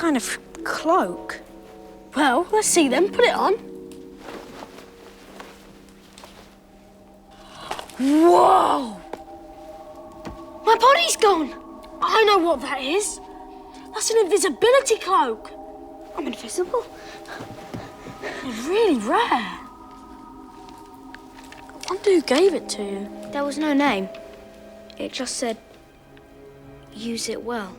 kind of cloak. Well, let's see then. Put it on. Whoa! My body's gone! I know what that is. That's an invisibility cloak. I'm invisible. It's really rare. I wonder who gave it to you. There was no name. It just said, use it well.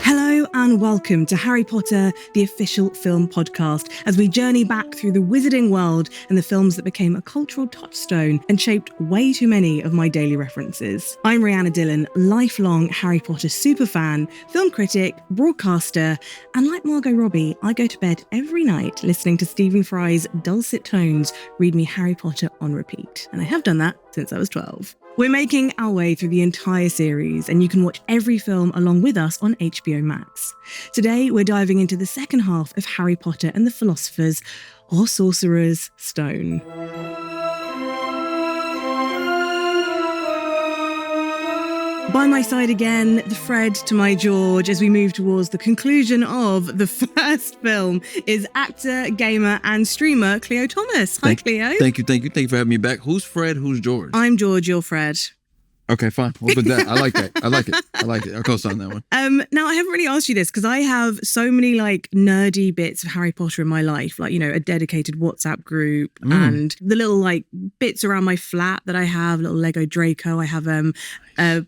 Hello and welcome to Harry Potter, the official film podcast, as we journey back through the wizarding world and the films that became a cultural touchstone and shaped way too many of my daily references. I'm Rhianna Dhillon, lifelong Harry Potter superfan, film critic, broadcaster, and like Margot Robbie, I go to bed every night listening to Stephen Fry's dulcet tones read me Harry Potter on repeat. And I have done that since I was 12. We're making our way through the entire series, and you can watch every film along with us on HBO Max. Today, we're diving into the second half of Harry Potter and the Philosopher's or Sorcerer's Stone. By my side again, the Fred to my George, as we move towards the conclusion of the first film, is actor, gamer, and streamer Khleo Thomas. Hi, Khleo. Thank you for having me back. Who's Fred? Who's George? I'm George, you're Fred. Okay, fine. We'll put that. I like that. I like it. I'll co-sign that one. Now, I haven't really asked you this because I have so many nerdy bits of Harry Potter in my life, a dedicated WhatsApp group and the little bits around my flat that I have, little Lego Draco. I have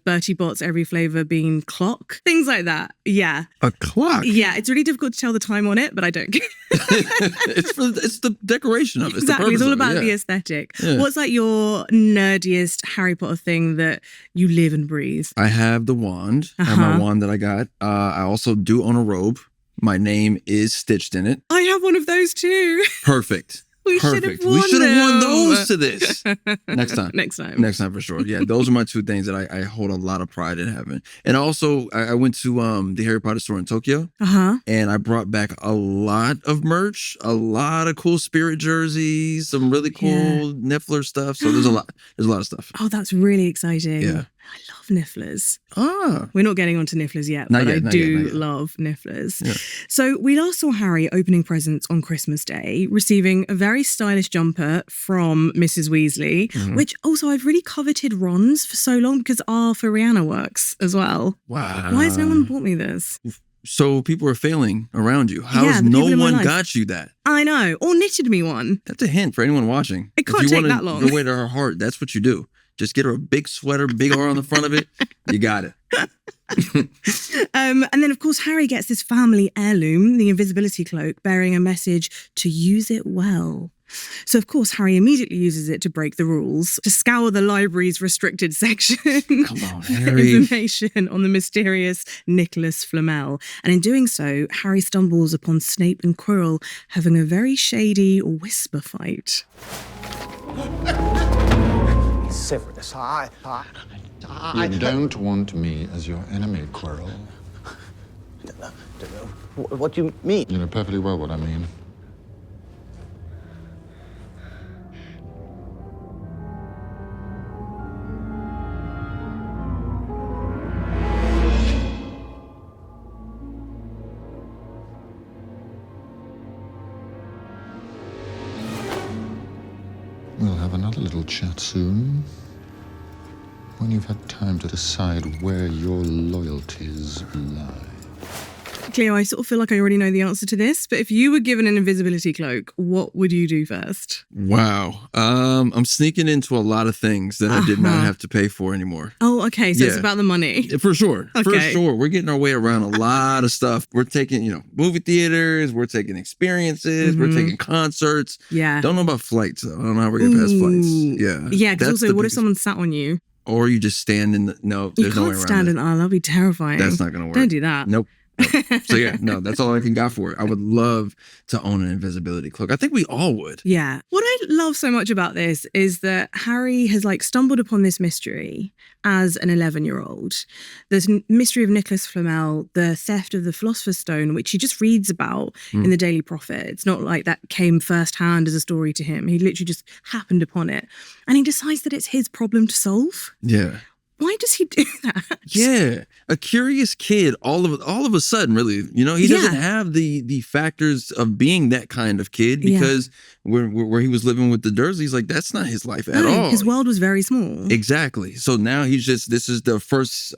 Bertie Bott's every flavour bean clock, things like that. Yeah. A clock? Yeah, it's really difficult to tell the time on it, but I don't care. It's the decoration of it. Exactly, it's all about the aesthetic. Yeah. What's your nerdiest Harry Potter thing that you live and breathe? I have the wand. I have my wand that I got. I also do own a robe. My name is stitched in it. I have one of those too. Perfect. We should have won those to this. Next time for sure. Yeah, those are my two things that I hold a lot of pride in having. And also, I went to the Harry Potter store in Tokyo, and I brought back a lot of merch, a lot of cool Spirit jerseys, some really cool Niffler stuff. So there's a lot of stuff. Oh, that's really exciting. Yeah. I love Nifflers. We're not getting onto Nifflers yet, but I do love Nifflers. Yeah. So we last saw Harry opening presents on Christmas Day, receiving a very stylish jumper from Mrs. Weasley, which also I've really coveted Ron's for so long because for Rhianna works as well. Wow. Why has no one bought me this? So people are failing around you. How has no one got you that? I know. Or knitted me one. That's a hint for anyone watching. It can't take that long. If you want to go away to her heart, that's what you do. Just get her a big sweater, big R on the front of it. You got it. And then, of course, Harry gets this family heirloom, the invisibility cloak, bearing a message to use it well. So, of course, Harry immediately uses it to break the rules, to scour the library's restricted section. Come on, Harry. Information on the mysterious Nicholas Flamel. And in doing so, Harry stumbles upon Snape and Quirrell having a very shady whisper fight. Severus, You don't want me as your enemy, Quirrell. Don't know. What do you mean? You know perfectly well what I mean. We'll have another little chat soon, when you've had time to decide where your loyalties lie. Khleo, I sort of feel like I already know the answer to this, but if you were given an invisibility cloak, what would you do first? Wow. I'm sneaking into a lot of things that I did not have to pay for anymore. Oh, okay. So it's about the money. For sure. Okay. For sure. We're getting our way around a lot of stuff. We're taking, movie theaters. We're taking experiences. We're taking concerts. Yeah. Don't know about flights, though. I don't know how we're getting past flights. Yeah. Yeah, because also, what if someone sat on you? Or you just stand in the... No, there's no way around it. You can't stand in the aisle. That'd be terrifying. That's not going to work. Don't do that. Nope. So that's all I can got for it. I would love to own an invisibility cloak. I think we all would. Yeah. What I love so much about this is that Harry has stumbled upon this mystery as an 11-year-old. There's mystery of Nicholas Flamel, the theft of the Philosopher's Stone, which he just reads about in the Daily Prophet. It's not like that came firsthand as a story to him. He literally just happened upon it. And he decides that it's his problem to solve. Yeah. why does he do that? Yeah, a curious kid. All of a sudden, really, he doesn't have the factors of being that kind of kid because where he was living with the Dursleys, like that's not his life at all. His world was very small. Exactly. So now this is the first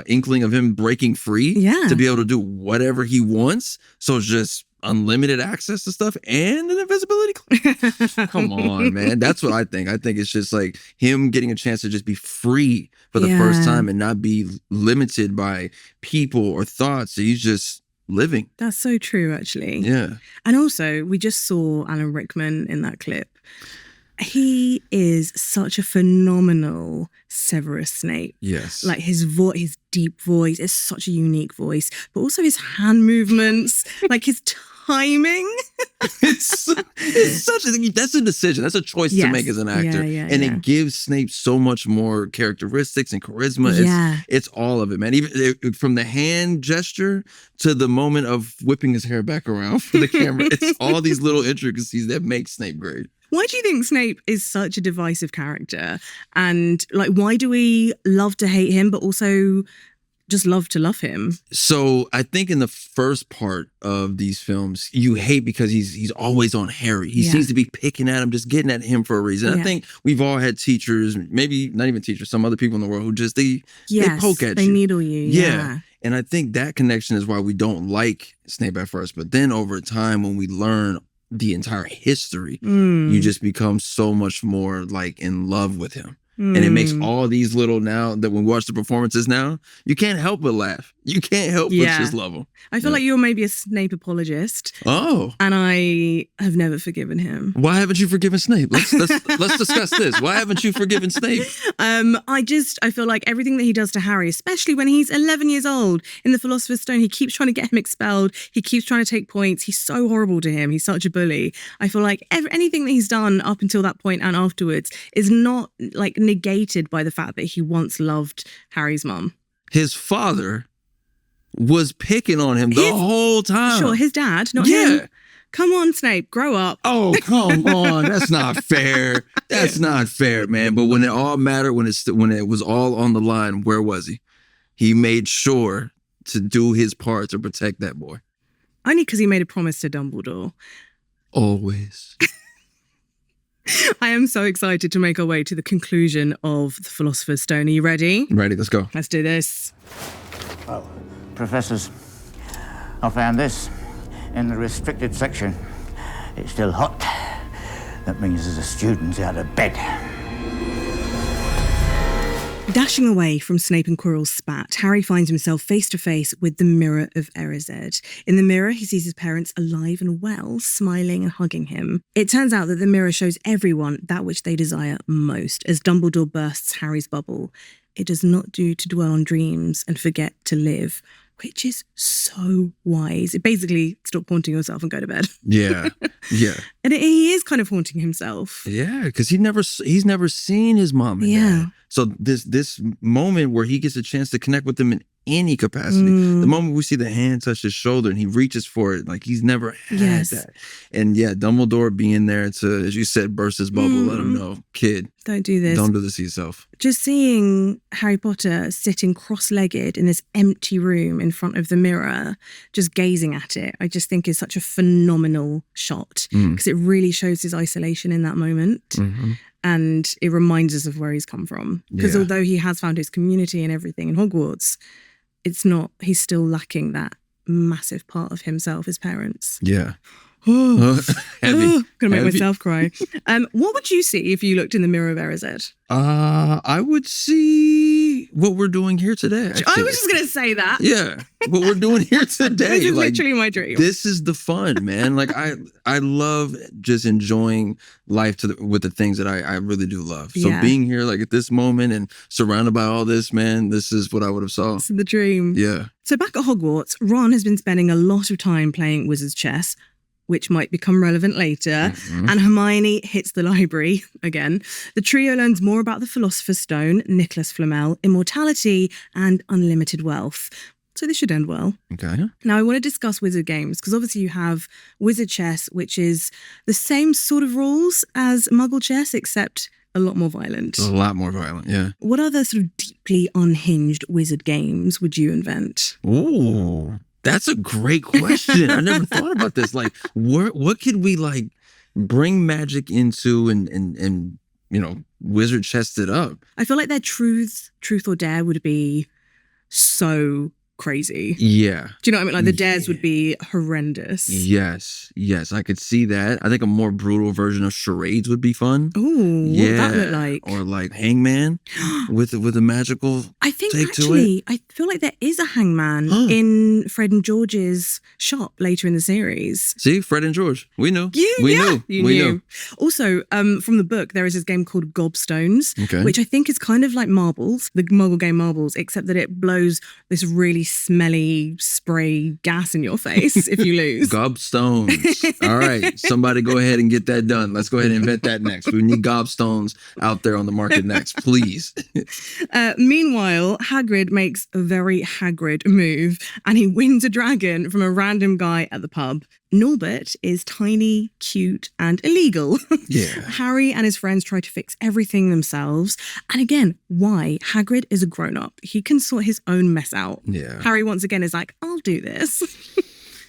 inkling of him breaking free to be able to do whatever he wants. So it's just unlimited access to stuff and an invisibility cloak. Come on, man. That's what I think. I think it's just like him getting a chance to just be free for the first time and not be limited by people or thoughts. So he's just living. That's so true, actually. Yeah. And also, we just saw Alan Rickman in that clip. He is such a phenomenal Severus Snape. Yes. Like his deep voice is such a unique voice, but also his hand movements, like his timing. It's that's a decision. That's a choice to make as an actor. And it gives Snape so much more characteristics and charisma. It's all of it, man. Even from the hand gesture to the moment of whipping his hair back around for the camera. It's all these little intricacies that make Snape great. Why do you think Snape is such a divisive character? And like, why do we love to hate him, but also just love to love him? So I think in the first part of these films, you hate because he's always on Harry. He seems to be picking at him, just getting at him for a reason. I think we've all had teachers, maybe not even teachers, some other people in the world who just, they poke at you. They needle you. Yeah. And I think that connection is why we don't like Snape at first. But then over time, when we learn the entire history, you just become so much more like in love with him. And it makes all these little, now that when we watch the performances now, you can't help but laugh. You can't help but just love him. I feel like you're maybe a Snape apologist. Oh. And I have never forgiven him. Why haven't you forgiven Snape? Let's discuss this. Why haven't you forgiven Snape? I feel like everything that he does to Harry, especially when he's 11 years old in the Philosopher's Stone, he keeps trying to get him expelled. He keeps trying to take points. He's so horrible to him. He's such a bully. I feel like anything that he's done up until that point and afterwards is not like negated by the fact that he once loved Harry's mum. His father was picking on him the whole time. Sure, his dad, not him. Come on, Snape, grow up. Oh, come on. That's not fair. That's not fair, man. But when it all mattered, when it was all on the line, where was he? He made sure to do his part to protect that boy. Only because he made a promise to Dumbledore. Always. I am so excited to make our way to the conclusion of the Philosopher's Stone. Are you ready? Ready, let's go. Let's do this. Well, professors, I found this in the restricted section. It's still hot. That means there's a student out of bed. Dashing away from Snape and Quirrell's spat, Harry finds himself face to face with the Mirror of Erised. In the mirror, he sees his parents alive and well, smiling and hugging him. It turns out that the mirror shows everyone that which they desire most. As Dumbledore bursts Harry's bubble, it does not do to dwell on dreams and forget to live, which is so wise. It basically, stop haunting yourself and go to bed. Yeah. And he is kind of haunting himself. Yeah, because he's never seen his mom and dad. So this moment where he gets a chance to connect with them in any capacity, the moment we see the hand touch his shoulder and he reaches for it, like he's never had that. And Dumbledore being there to, as you said, burst his bubble, let him know, kid, don't do this. Don't do this to yourself. Just seeing Harry Potter sitting cross-legged in this empty room in front of the mirror, just gazing at it, I just think is such a phenomenal shot because it really shows his isolation in that moment. And it reminds us of where he's come from. Because although he has found his community and everything in Hogwarts, he's still lacking that massive part of himself, his parents. Yeah. Heavy. Gonna make myself cry. What would you see if you looked in the Mirror of Erised? I would see what we're doing here today. Actually. I was just gonna say that. Yeah, what we're doing here today. This is literally my dream. This is the fun, man. Like I love just enjoying life with the things that I really do love. So being here, like at this moment, and surrounded by all this, man, this is what I would have saw. This is the dream. Yeah. So back at Hogwarts, Ron has been spending a lot of time playing wizard's chess, which might become relevant later, and Hermione hits the library again. The trio learns more about the Philosopher's Stone, Nicholas Flamel, immortality, and unlimited wealth. So this should end well. Okay. Now I want to discuss wizard games, because obviously you have wizard chess, which is the same sort of rules as Muggle chess, except a lot more violent. A lot more violent, yeah. What other sort of deeply unhinged wizard games would you invent? Ooh, that's a great question. I never thought about this. Like, what could we like bring magic into and wizard chest it up? I feel like their truth or dare would be so crazy. Yeah. Do you know what I mean? Like the dares would be horrendous. Yes, I could see that. I think a more brutal version of charades would be fun. Ooh, what would that look like? Or like Hangman with a magical I think take actually, to it. I feel like there is a hangman in Fred and George's shop later in the series. See, Fred and George, we knew. You knew. Also, from the book, there is this game called Gobstones, which I think is kind of like marbles, the Muggle game Marbles, except that it blows this really smelly spray gas in your face if you lose. Gobstones. All right, somebody go ahead and get that done. Let's go ahead and invent that next. We need gobstones out there on the market next, please. Meanwhile, Hagrid makes a very Hagrid move and he wins a dragon from a random guy at the pub. Norbert is tiny, cute, and illegal. Yeah. Harry and his friends try to fix everything themselves. And again, why? Hagrid is a grown-up. He can sort his own mess out. Yeah. Harry once again is like, I'll do this.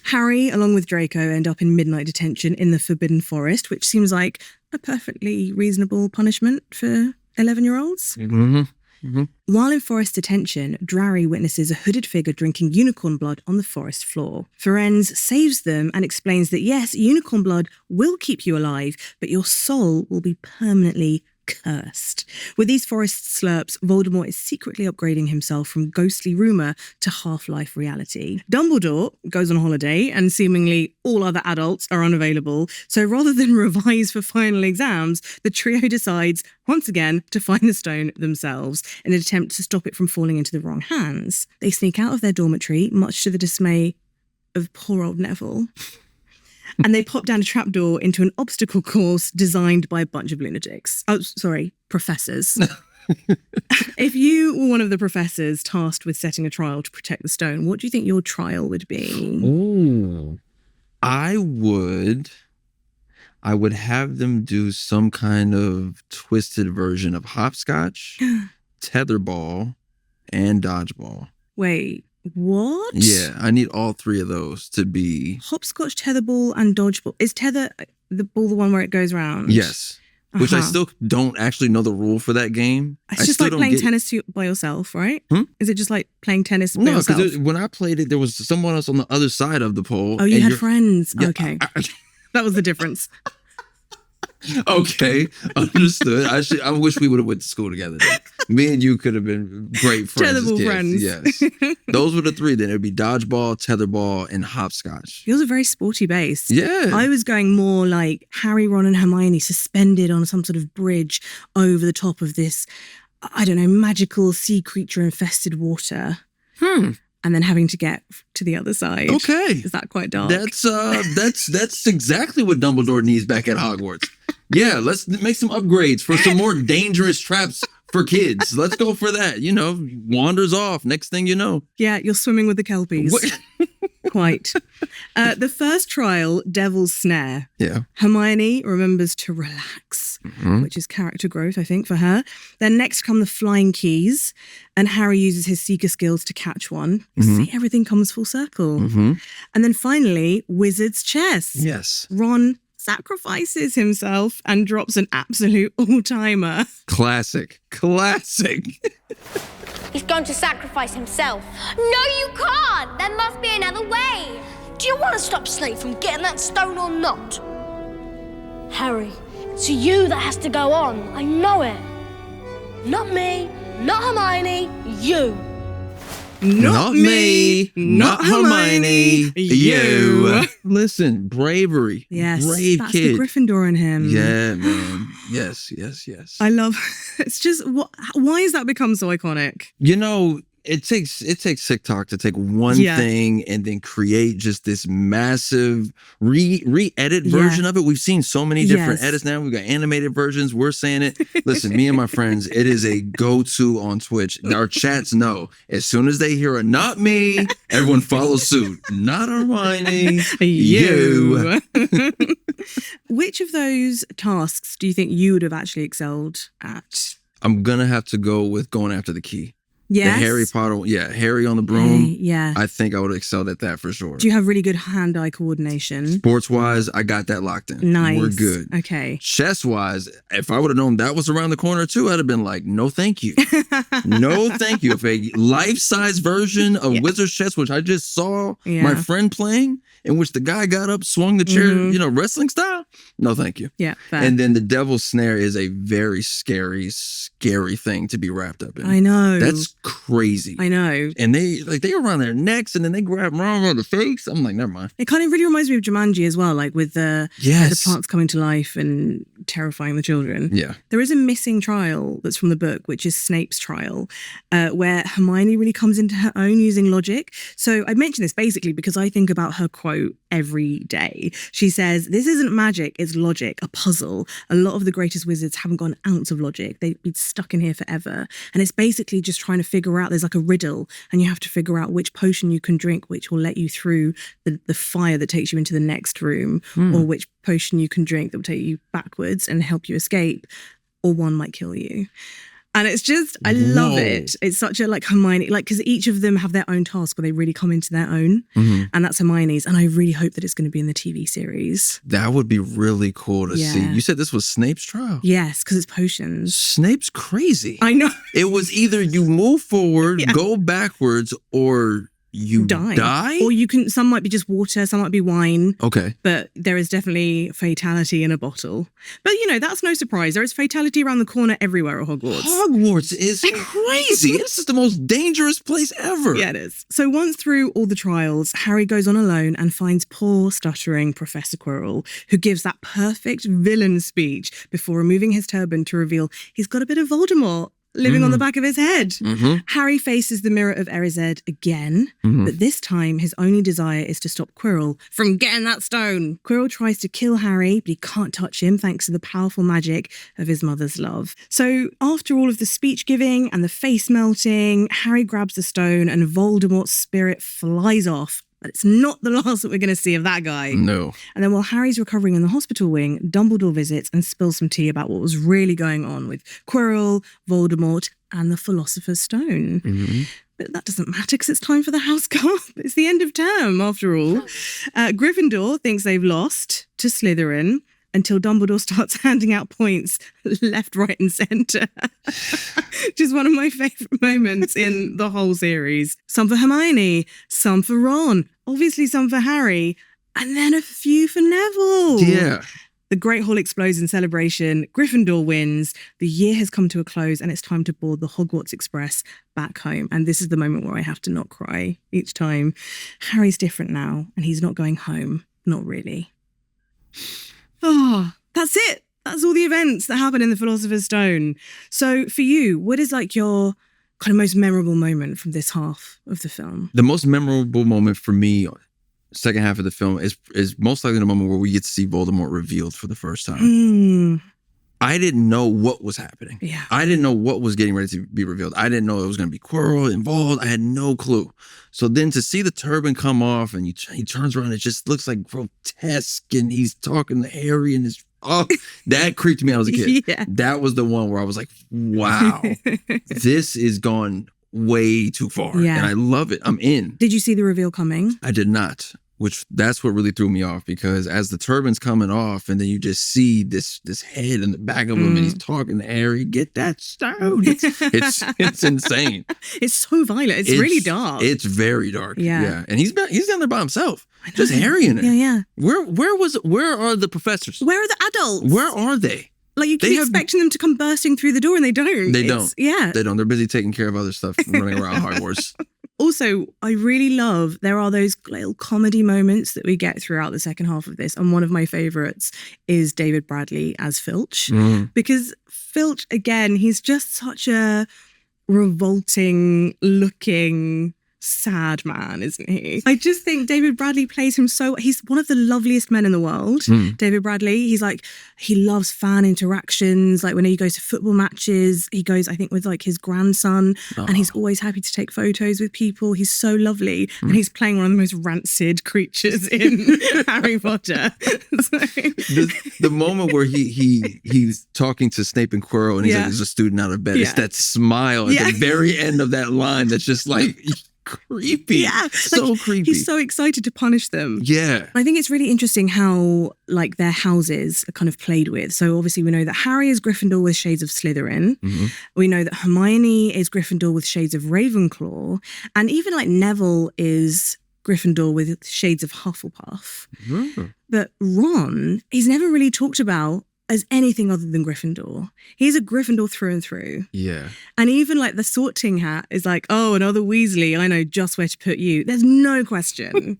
Harry, along with Draco, end up in midnight detention in the Forbidden Forest, which seems like a perfectly reasonable punishment for 11-year-olds. Mm-hmm. Mm-hmm. While in forest detention, Drarry witnesses a hooded figure drinking unicorn blood on the forest floor. Firenze saves them and explains that yes, unicorn blood will keep you alive, but your soul will be permanently cursed. With these forest slurps, Voldemort is secretly upgrading himself from ghostly rumour to half-life reality. Dumbledore goes on holiday and seemingly all other adults are unavailable. So rather than revise for final exams, the trio decides, once again, to find the stone themselves in an attempt to stop it from falling into the wrong hands. They sneak out of their dormitory, much to the dismay of poor old Neville. And they pop down a trapdoor into an obstacle course designed by a bunch of lunatics. Oh, sorry, professors. If you were one of the professors tasked with setting a trial to protect the stone, what do you think your trial would be? Ooh. I would have them do some kind of twisted version of hopscotch, tetherball, and dodgeball. Wait. What? Yeah, I need all three of those to be... Hopscotch, tetherball, and dodgeball. Is tether the ball the one where it goes round? Yes. Which I still don't actually know the rule for that game. It's just like playing tennis by yourself, right? Is it just like playing tennis by yourself? No, because when I played it, there was someone else on the other side of the pole. Oh, you had friends. Yeah, okay. That was the difference. Okay, understood. I wish we would have went to school together. Me and you could have been great friends. Tetherball friends. Yes. Those were the three. Then it would be dodgeball, tetherball, and hopscotch. Yours are very sporty based. Yeah. I was going more like Harry, Ron, and Hermione suspended on some sort of bridge over the top of this, I don't know, magical sea creature infested water. And then having to get to the other side. Okay. Is that quite dark? That's exactly what Dumbledore needs back at Hogwarts. Yeah, let's make some upgrades for some more dangerous traps for kids. Let's go for that. Wanders off. Next thing you know. Yeah, you're swimming with the Kelpies. Quite. The first trial, Devil's Snare. Yeah. Hermione remembers to relax, which is character growth, I think, for her. Then next come the Flying Keys, and Harry uses his seeker skills to catch one. See, everything comes full circle. And then finally, Wizard's Chess. Yes. Ron sacrifices himself and drops an absolute all-timer. Classic. He's going to sacrifice himself. No, you can't! There must be another way. Do you want to stop Snape from getting that stone or not? Harry, it's you that has to go on. I know it. Not me, not Hermione, you. Not me, not Hermione, you. Listen, bravery. Yes, brave that's kid. The Gryffindor in him. Yeah, man. Yes. I love. It's just why has that become so iconic? It takes TikTok to take one thing and then create just this massive re-edit version of it. We've seen so many different edits now. We've got animated versions. We're saying it. Listen, me and my friends, it is a go-to on Twitch. Our chats know. As soon as they hear a not me, everyone follows suit. Not Hermione, you. Which of those tasks do you think you would have actually excelled at? I'm going to have to go with going after the key. Yes. The Harry Potter, Harry on the broom. Yeah. I think I would have excelled at that for sure. Do you have really good hand-eye coordination? Sports-wise, I got that locked in. Nice. We're good. Okay. Chess-wise, if I would have known that was around the corner too, I'd have been like, no thank you. No thank you. If a life-size version of Wizard's Chess, which I just saw my friend playing, in which the guy got up, swung the chair, wrestling style, no thank you. Yeah, fair. And then the Devil's Snare is a very scary thing to be wrapped up in. I know. That's crazy. I know. And they were around their necks and then they grab them around the face. I'm like, never mind. It kind of really reminds me of Jumanji as well, like with the plants coming to life and terrifying the children. Yeah. There is a missing trial that's from the book, which is Snape's trial, where Hermione really comes into her own using logic. So I mention this basically because I think about her quote every day. She says, "This isn't magic, it's logic, a puzzle. A lot of the greatest wizards haven't got an ounce of logic. They'd be stuck in here forever." And it's basically just trying to figure out, there's like a riddle and you have to figure out which potion you can drink, which will let you through the fire that takes you into the next room, or which potion you can drink that will take you backwards and help you escape, or one might kill you. And it's just, I love it. It's such a like Hermione, like, because each of them have their own task where they really come into their own. And that's Hermione's. And I really hope that it's going to be in the TV series. That would be really cool to see. You said this was Snape's trial? Yes, because it's potions. Snape's crazy. I know. It was either you move forward, go backwards, or you die? Or you can, some might be just water, some might be wine. Okay. But there is definitely fatality in a bottle. But that's no surprise. There is fatality around the corner everywhere at Hogwarts. Hogwarts is crazy. This is the most dangerous place ever. Yeah, it is. So once through all the trials, Harry goes on alone and finds poor, stuttering Professor Quirrell, who gives that perfect villain speech before removing his turban to reveal he's got a bit of Voldemort living on the back of his head. Harry faces the Mirror of Erised again, but this time his only desire is to stop Quirrell from getting that stone. Quirrell tries to kill Harry, but he can't touch him thanks to the powerful magic of his mother's love. So after all of the speech giving and the face melting, Harry grabs the stone and Voldemort's spirit flies off. But it's not the last that we're going to see of that guy. No. And then while Harry's recovering in the hospital wing, Dumbledore visits and spills some tea about what was really going on with Quirrell, Voldemort, and the Philosopher's Stone. But that doesn't matter because it's time for the house call. It's the end of term, after all. Gryffindor thinks they've lost to Slytherin until Dumbledore starts handing out points left, right and centre. Which is one of my favourite moments in the whole series. Some for Hermione, some for Ron, obviously some for Harry, and then a few for Neville. Yeah. The Great Hall explodes in celebration. Gryffindor wins. The year has come to a close and it's time to board the Hogwarts Express back home. And this is the moment where I have to not cry each time. Harry's different now and he's not going home. Not really. Oh, that's it. That's all the events that happen in the Philosopher's Stone. So for you, what is like your kind of most memorable moment from this half of the film? The most memorable moment for me, second half of the film, is most likely the moment where we get to see Voldemort revealed for the first time. I didn't know what was happening. Yeah. I didn't know what was getting ready to be revealed. I didn't know it was going to be Quirrell involved. I had no clue. So then to see the turban come off and he turns around, it just looks like grotesque and he's talking to Harry and that creeped me out as a kid. Yeah. That was the one where I was like, wow, this is gone way too far. Yeah. And I love it. I'm in. Did you see the reveal coming? I did not. That's what really threw me off, because as the turban's coming off and then you just see this head in the back of him and he's talking to Harry, get that stone. It's insane. It's so violent. It's really dark. It's very dark. Yeah. And he's down there by himself. Just Harry in it. Yeah. Where are the professors? Where are the adults? Where are they? Like you keep expecting them to come bursting through the door and they don't. They don't. Yeah. They don't. They're busy taking care of other stuff running around Hogwarts. Also, I really love, there are those little comedy moments that we get throughout the second half of this. And one of my favourites is David Bradley as Filch. Because Filch, again, he's just such a revolting looking sad man, isn't he? I just think David Bradley plays him so... He's one of the loveliest men in the world, David Bradley. He's like, he loves fan interactions. Like when he goes to football matches, he goes, I think, with like his grandson, and he's always happy to take photos with people. He's so lovely. And he's playing one of the most rancid creatures in Harry Potter. So... The moment where he's talking to Snape and Quirrell and he's like, there's a student out of bed. It's that smile at the very end of that line that's just like... creepy. Yeah. So like, creepy. He's so excited to punish them. Yeah. I think it's really interesting how like their houses are kind of played with. So obviously we know that Harry is Gryffindor with shades of Slytherin. We know that Hermione is Gryffindor with shades of Ravenclaw. And even like Neville is Gryffindor with shades of Hufflepuff. But Ron, he's never really talked about as anything other than Gryffindor. He's a Gryffindor through and through. Yeah. And even like the sorting hat is like, oh, another Weasley, I know just where to put you. There's no question.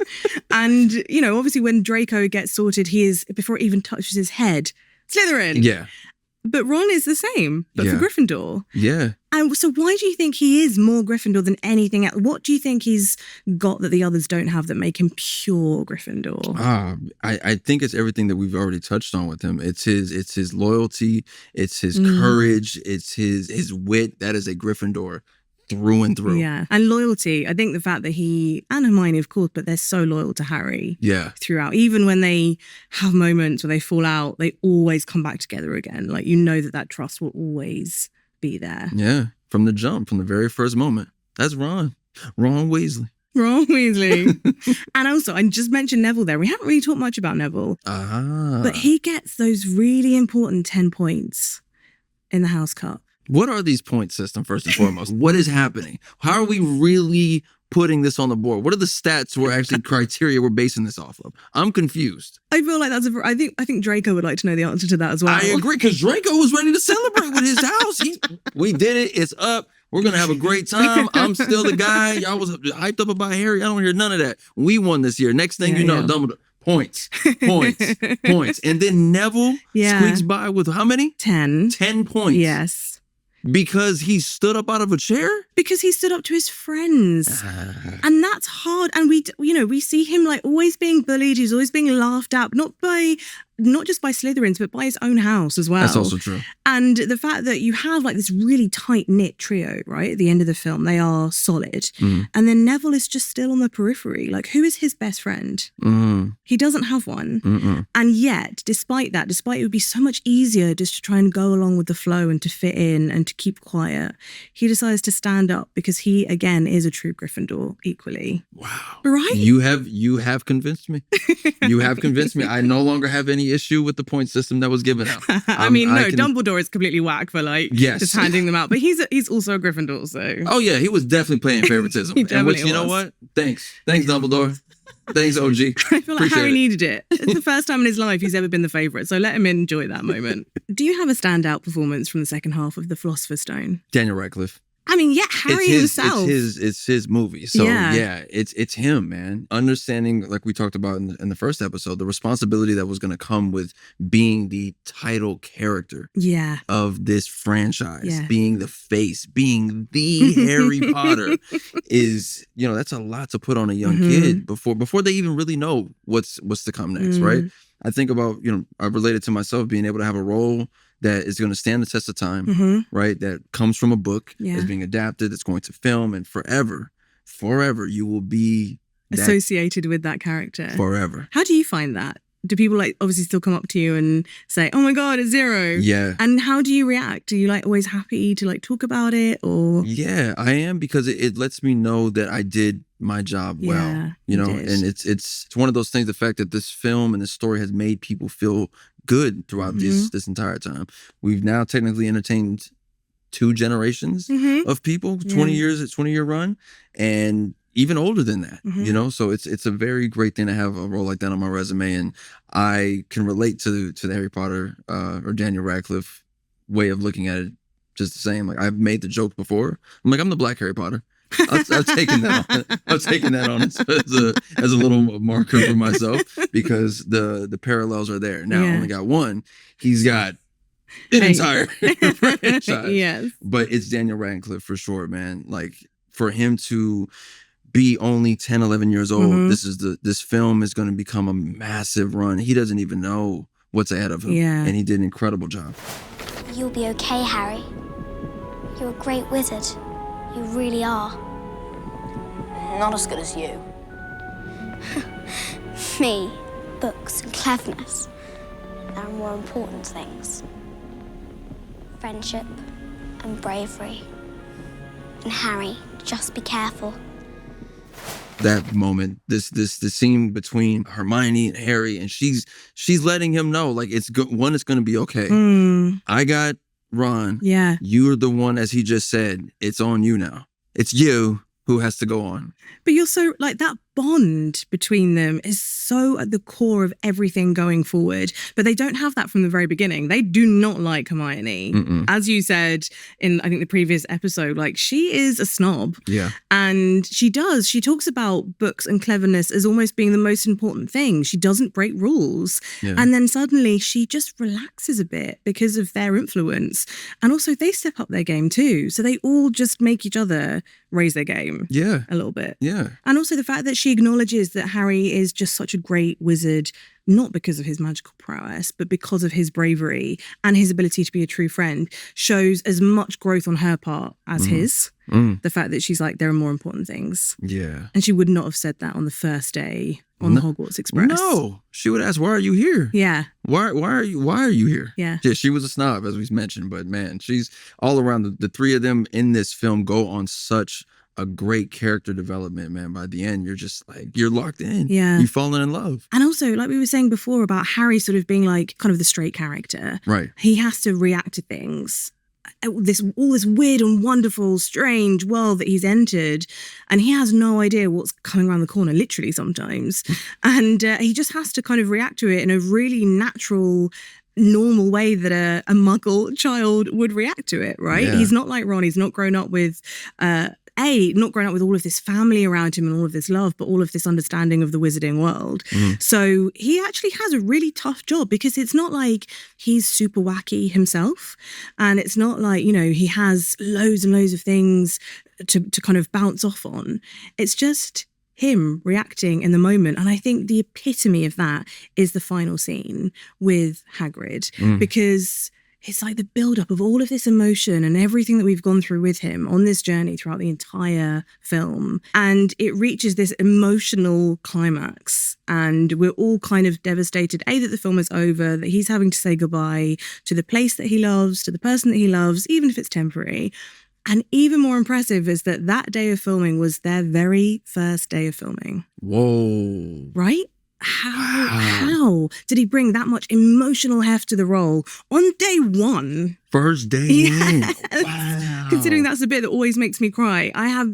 And, you know, obviously when Draco gets sorted, he is, before it even touches his head, Slytherin. Yeah. But Ron is the same, but for Gryffindor. Yeah. And so why do you think he is more Gryffindor than anything else? What do you think he's got that the others don't have that make him pure Gryffindor? I think it's everything that we've already touched on with him. It's his loyalty, it's his courage, it's his wit. That is a Gryffindor through and through. Yeah. And loyalty. I think the fact that he, and Hermione, of course, but they're so loyal to Harry throughout. Even when they have moments where they fall out, they always come back together again. Like, you know that trust will always be there. Yeah. From the jump, from the very first moment. That's Ron. Ron Weasley. Ron Weasley. And also, I just mentioned Neville there. We haven't really talked much about Neville. But he gets those really important 10 points in the House Cup. What are these point systems, first and foremost? What is happening? How are we really putting this on the board? What are the stats we're actually criteria we're basing this off of? I'm confused. I feel like I think Draco would like to know the answer to that as well. I agree, because Draco was ready to celebrate with his house. We did it. It's up. We're going to have a great time. I'm still the guy. Y'all was hyped up about Harry. I don't hear none of that. We won this year. Next thing you know, Dumbledore. Points. And then Neville squeaks by with how many? 10. 10 points. Yes. Because he stood up out of a chair? Because he stood up to his friends. And that's hard. And we see him like always being bullied. He's always being laughed at, not just by Slytherins, but by his own house as well. That's also true. And the fact that you have like this really tight-knit trio, right? At the end of the film, they are solid. And then Neville is just still on the periphery. Like, who is his best friend? He doesn't have one. And yet, despite it would be so much easier just to try and go along with the flow and to fit in and to keep quiet, he decides to stand up because he, again, is a true Gryffindor equally. Wow. Right? You have convinced me. You have convinced me. I no longer have any issue with the point system that was given out. Dumbledore is completely whack for just handing them out, but he's also a Gryffindor, so. Oh yeah, he was definitely playing favoritism. You know what? Thanks Dumbledore. Thanks, OG. I feel like Harry needed it. It's the first time in his life he's ever been the favourite, so let him enjoy that moment. Do you have a standout performance from the second half of The Philosopher's Stone? Daniel Radcliffe. I mean, yeah, Harry himself. It's his movie. So it's him, man. Understanding, like we talked about in the first episode, the responsibility that was going to come with being the title character of this franchise, being the face, being the Harry Potter is, that's a lot to put on a young kid before they even really know what's to come next, right? I think about, I related to myself being able to have a role that is going to stand the test of time, right? That comes from a book, is being adapted, it's going to film, and forever you will be associated with that character. Forever. How do you find that? Do people obviously still come up to you and say, "Oh my God, it's Zero"? Yeah. And how do you react? Are you always happy to talk about it, or? Yeah, I am, because it lets me know that I did my job well, and it's one of those things, the fact that this film and this story has made people feel good throughout this entire time. We've now technically entertained 2 generations of people, 20-year run, and even older than that, so it's a very great thing to have a role like that on my resume. And I can relate to the Harry Potter or Daniel Radcliffe way of looking at it just the same. Like, I've made the joke before. I'm the Black Harry Potter. I've taken that on. I've taken that on as a little marker for myself, because the parallels are there. Now I only got one. He's got an entire franchise. Yes. But it's Daniel Radcliffe for sure, man. Like, for him to be only 10, 11 years old. This film is going to become a massive run. He doesn't even know what's ahead of him. Yeah. And he did an incredible job. You'll be okay, Harry. You're a great wizard. You really are. Not as good as you. Me, books and cleverness. There are more important things. Friendship and bravery. And Harry, just be careful. That moment, this scene between Hermione and Harry, and she's letting him know, like, it's going to be okay. I got Ron. Yeah. You're the one, as he just said, it's on you now. It's you who has to go on. But you're so, like, that bond between them is so at the core of everything going forward. But they don't have that from the very beginning. They do not like Hermione. As you said in, I think, the previous episode, like, she is a snob. Yeah. And she talks about books and cleverness as almost being the most important thing. She doesn't break rules. Yeah. And then suddenly she just relaxes a bit because of their influence. And also they step up their game too. So they all just make each other raise their game. Yeah. A little bit. Yeah. And also the fact that she acknowledges that Harry is just such a great wizard, not because of his magical prowess, but because of his bravery and his ability to be a true friend, shows as much growth on her part as his. The fact that she's like, there are more important things. Yeah. And she would not have said that on the first day on the Hogwarts Express. No. She would ask, why are you here? Yeah. Why are you here? Yeah. Yeah, she was a snob, as we mentioned, but man, she's all around. The three of them in this film go on such a great character development, man. By the end, you're just like, you're locked in. Yeah. You've fallen in love. And also, like we were saying before about Harry sort of being like kind of the straight character. Right. He has to react to things. All this weird and wonderful, strange world that he's entered. And he has no idea what's coming around the corner, literally sometimes. And he just has to kind of react to it in a really natural, normal way that a muggle child would react to it, right? Yeah. He's not like Ron. He's not grown up with not grown up with all of this family around him and all of this love, but all of this understanding of the wizarding world. So he actually has a really tough job because it's not like he's super wacky himself. And it's not like, he has loads and loads of things to kind of bounce off on. It's just him reacting in the moment. And I think the epitome of that is the final scene with Hagrid, because it's like the build-up of all of this emotion and everything that we've gone through with him on this journey throughout the entire film. And it reaches this emotional climax. And we're all kind of devastated, A, that the film is over, that he's having to say goodbye to the place that he loves, to the person that he loves, even if it's temporary. And even more impressive is that day of filming was their very first day of filming. Whoa. Right? How did he bring that much emotional heft to the role on day one? First day in. Wow. Considering that's the bit that always makes me cry. I have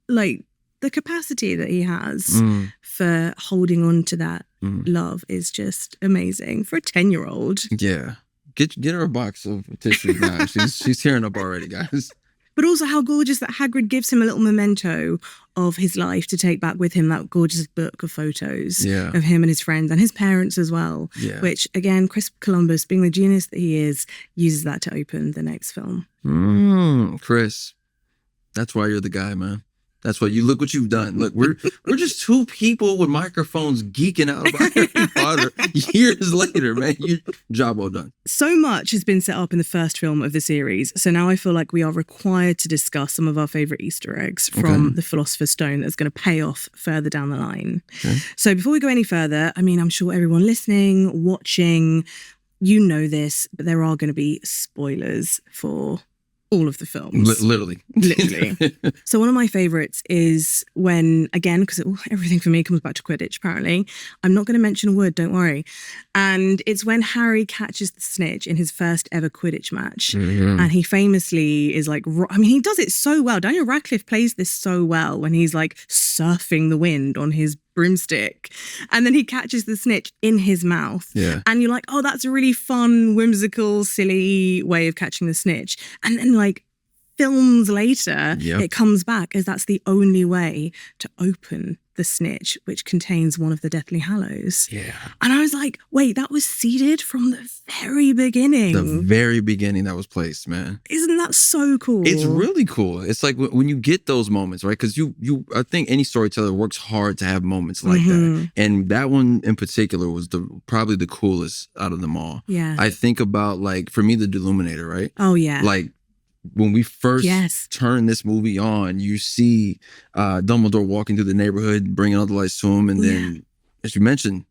like the capacity that he has for holding on to that love is just amazing for a 10-year-old. Yeah. Get her a box of tissues now. She's tearing up already, guys. But also how gorgeous that Hagrid gives him a little memento of his life to take back with him, that gorgeous book of photos of him and his friends and his parents as well, which, again, Chris Columbus, being the genius that he is, uses that to open the next film. Chris, that's why you're the guy, man. That's why look what you've done. Look, we're just two people with microphones geeking out about Harry Potter years later, man. Job well done. So much has been set up in the first film of the series. So now I feel like we are required to discuss some of our favourite Easter eggs from the Philosopher's Stone that's going to pay off further down the line. Okay. So before we go any further, I mean, I'm sure everyone listening, watching, you know this, but there are going to be spoilers for all of the films. Literally. So one of my favourites is when, again, because everything for me comes back to Quidditch, apparently. I'm not going to mention a word, don't worry. And it's when Harry catches the snitch in his first ever Quidditch match. And he famously is like, he does it so well. Daniel Radcliffe plays this so well when he's like surfing the wind on his broomstick, and then he catches the snitch in his mouth, and you're like, oh, that's a really fun, whimsical, silly way of catching the snitch. And then like films later, it comes back as that's the only way to open the snitch, which contains one of the Deathly Hallows. Yeah. And I was like, wait, that was seeded from the very beginning. The very beginning that was placed, man. Isn't that so cool? It's really cool. It's like when you get those moments, right? Because I think any storyteller works hard to have moments like that. And that one in particular was probably the coolest out of them all. Yeah. I think about, like, for me, the Deluminator, right? Oh, yeah. Like, when we first turn this movie on, you see Dumbledore walking through the neighborhood, bringing all the lights to him. And then, as you mentioned,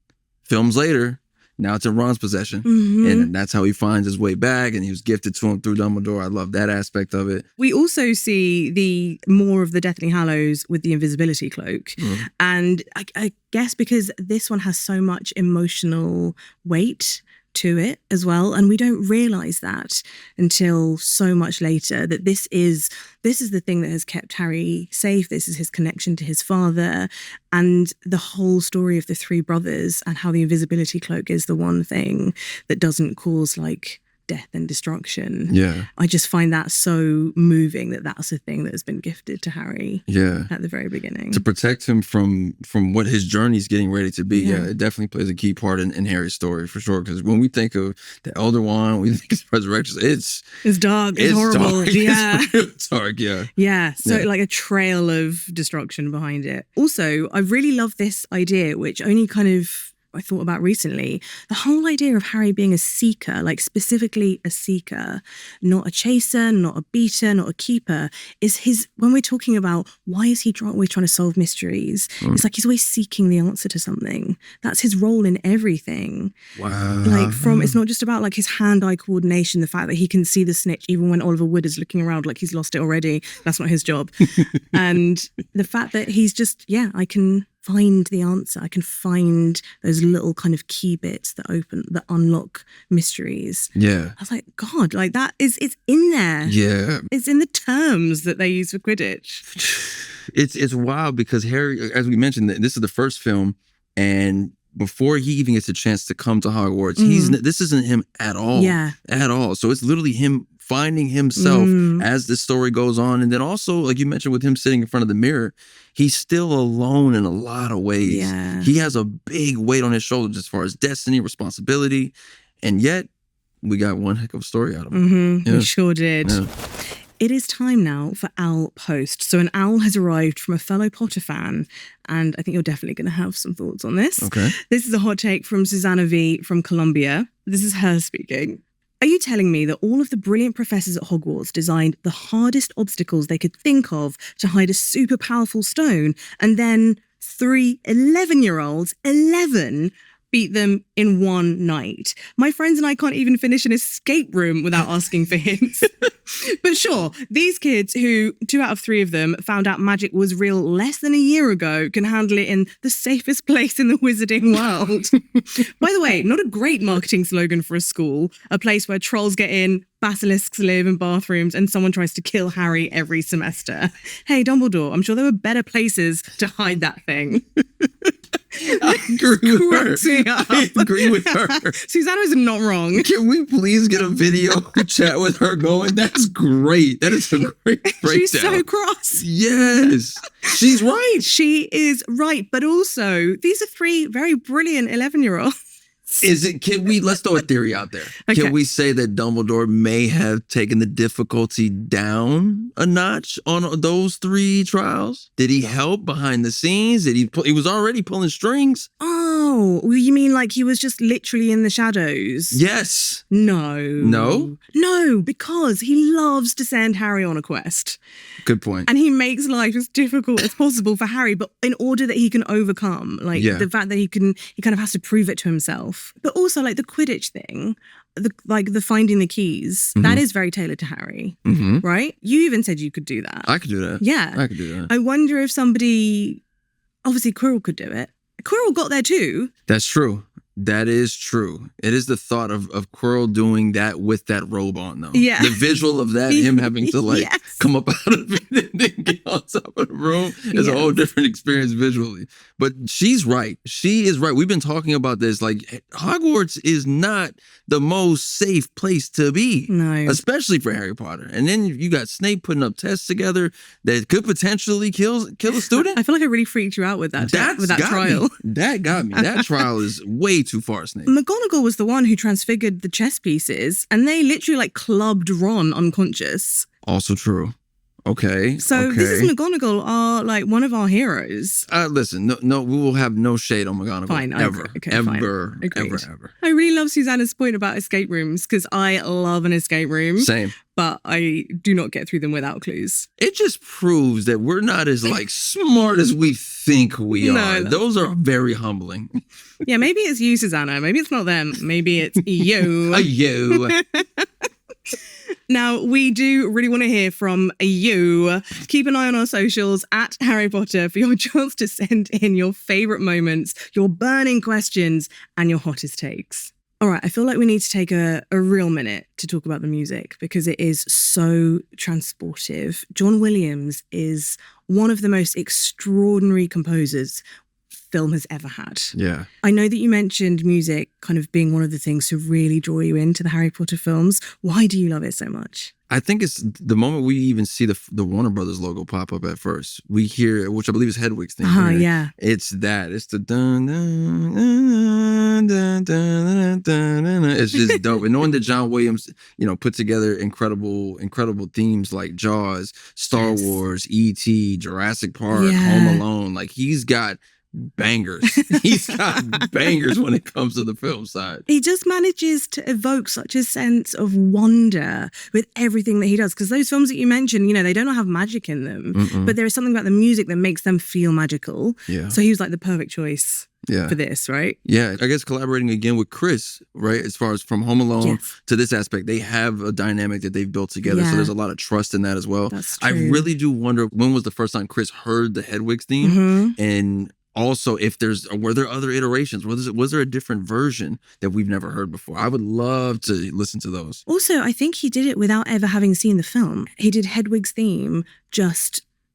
films later, now it's in Ron's possession. And that's how he finds his way back. And he was gifted to him through Dumbledore. I love that aspect of it. We also see the more of the Deathly Hallows with the invisibility cloak. And I guess because this one has so much emotional weight to it as well, and we don't realize that until so much later, that this is the thing that has kept Harry safe. This is his connection to his father, and the whole story of the three brothers and how the invisibility cloak is the one thing that doesn't cause like death and destruction. Yeah. I just find that so moving that that's a thing that has been gifted to Harry at the very beginning. To protect him from what his journey's getting ready to be. Yeah, it definitely plays a key part in Harry's story for sure. Because when we think of the Elder Wand, we think of resurrection, it's dark, it's horrible. Dark. Yeah. It's real dark, yeah. Yeah, so like a trail of destruction behind it. Also, I really love this idea, which only kind of I thought about recently, the whole idea of Harry being a seeker, like specifically a seeker, not a chaser, not a beater, not a keeper, is his, when we're talking about why is he always trying to solve mysteries, it's like he's always seeking the answer to something. That's his role in everything. Wow. Like it's not just about like his hand-eye coordination, the fact that he can see the snitch even when Oliver Wood is looking around like he's lost it already. That's not his job. And the fact that he's just, I can find the answer. I can find those little kind of key bits that unlock mysteries. Yeah. I was like, God, like it's in there. Yeah. It's in the terms that they use for Quidditch. It's wild because Harry, as we mentioned, this is the first film, and before he even gets a chance to come to Hogwarts, this isn't him at all. Yeah. At all. So it's literally him finding himself as the story goes on. And then also, like you mentioned, with him sitting in front of the mirror, he's still alone in a lot of ways. Yeah. He has a big weight on his shoulders as far as destiny, responsibility, and yet we got one heck of a story out of him. We sure did. Yeah. It is time now for Owl Post. So an owl has arrived from a fellow Potter fan, and I think you're definitely going to have some thoughts on this. Okay. This is a hot take from Susanna V from Colombia. This is her speaking. Are you telling me that all of the brilliant professors at Hogwarts designed the hardest obstacles they could think of to hide a super powerful stone, and then 3 11-year-olds, 11, beat them in one night? My friends and I can't even finish an escape room without asking for hints. But sure, these kids who 2 out of 3 of them found out magic was real less than a year ago can handle it in the safest place in the wizarding world. By the way, not a great marketing slogan for a school, a place where trolls get in, basilisks live in bathrooms, and someone tries to kill Harry every semester. Hey, Dumbledore, I'm sure there were better places to hide that thing. I agree with her. Susanna's not wrong. Can we please get a video chat with her going, that's great. That is a great breakdown. She's so cross. Yes. She's right. She is right. But also, these are 3 very brilliant 11-year-olds. Let's throw a theory out there. Okay. Can we say that Dumbledore may have taken the difficulty down a notch on those 3 trials? Did he help behind the scenes? He was already pulling strings? Oh, you mean like he was just literally in the shadows? Yes. No, because he loves to send Harry on a quest. Good point. And he makes life as difficult as possible for Harry, but in order that he can overcome, the fact that he kind of has to prove it to himself. But also, like, the Quidditch thing, the finding the keys, that is very tailored to Harry, right? You even said you could do that. I could do that. Yeah. I could do that. I wonder if somebody, obviously Quirrell could do it. Quirrell got there too. That's true. That is true. It is the thought of Quirrell doing that with that robe on, though. Yeah. The visual of that, him having to Yes. come up out of it and then get on top of the room is a whole different experience visually. But she's right. She is right. We've been talking about this. Like, Hogwarts is not the most safe place to be. No. Especially for Harry Potter. And then you got Snape putting up tests together that could potentially kill a student. I feel like I really freaked you out with that trial. That got me. That trial is way too far, Snape. McGonagall was the one who transfigured the chess pieces, and they literally clubbed Ron unconscious. Also true. Okay. So this is McGonagall, one of our heroes. Listen, no, we will have no shade on McGonagall. Fine, ever, fine. ever. I really love Susanna's point about escape rooms because I love an escape room. Same. But I do not get through them without clues. It just proves that we're not as smart as we think we are. Those are very humbling. Yeah, maybe it's you, Susanna. Maybe it's not them. Maybe it's you. You. Now, we do really want to hear from you. Keep an eye on our socials at Harry Potter for your chance to send in your favourite moments, your burning questions, and your hottest takes. All right, I feel like we need to take a real minute to talk about the music because it is so transportive. John Williams is one of the most extraordinary composers film has ever had. Yeah. I know that you mentioned music kind of being one of the things to really draw you into the Harry Potter films. Why do you love it so much? I think it's the moment we even see the Warner Brothers logo pop up at first. We hear, which I believe is Hedwig's theme. Yeah. It's that. It's the dun dun dun dun dun dun dun. It's just dope. And knowing that John Williams, put together incredible themes like Jaws, Star Wars, E.T., Jurassic Park, Home Alone. He's got bangers. He's got bangers when it comes to the film side. He just manages to evoke such a sense of wonder with everything that he does. Because those films that you mentioned, they don't have magic in them. But there is something about the music that makes them feel magical. Yeah. So he was the perfect choice for this, right? Yeah. I guess collaborating again with Chris, right? As far as from Home Alone to this aspect, they have a dynamic that they've built together. So there's a lot of trust in that as well. That's true. I really do wonder when was the first time Chris heard the Hedwig's theme and also, were there other iterations? Was there a different version that we've never heard before? I would love to listen to those. Also, I think he did it without ever having seen the film. He did Hedwig's theme,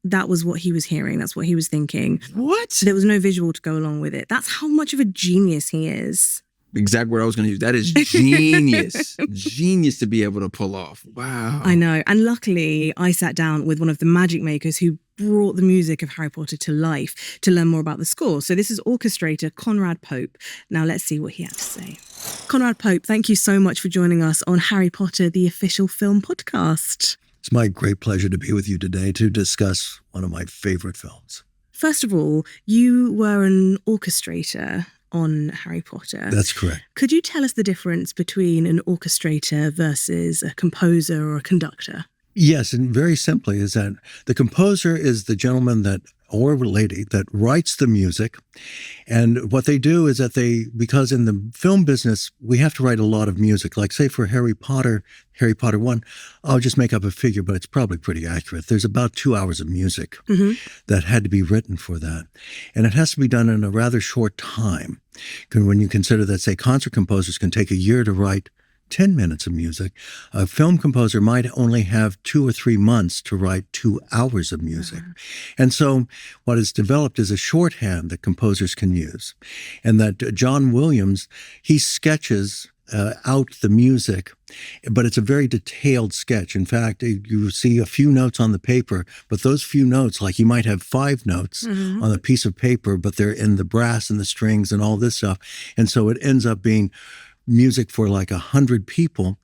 that was what he was hearing. That's what he was thinking. What? There was no visual to go along with it. That's how much of a genius he is. Exact word I was going to use. That is genius. Genius to be able to pull off. Wow. I know. And luckily, I sat down with one of the magic makers who brought the music of Harry Potter to life to learn more about the score. So this is orchestrator Conrad Pope. Now let's see what he had to say. Conrad Pope, thank you so much for joining us on Harry Potter, the official film podcast. It's my great pleasure to be with you today to discuss one of my favorite films. First of all, you were an orchestrator on Harry Potter. That's correct. Could you tell us the difference between an orchestrator versus a composer or a conductor? Yes, and very simply is that the composer is the gentleman or lady that writes the music. And what they do is that because in the film business, we have to write a lot of music. Like say for Harry Potter 1, I'll just make up a figure, but it's probably pretty accurate. There's about 2 hours of music that had to be written for that. And it has to be done in a rather short time. When you consider that, say, concert composers can take a year to write 10 minutes of music, a film composer might only have 2 or 3 months to write 2 hours of music. And so what is developed is a shorthand that composers can use. And that John Williams, he sketches out the music, but it's a very detailed sketch. In fact, you see a few notes on the paper, but those few notes, you might have 5 notes on a piece of paper, but they're in the brass and the strings and all this stuff. And so it ends up being music for 100 people.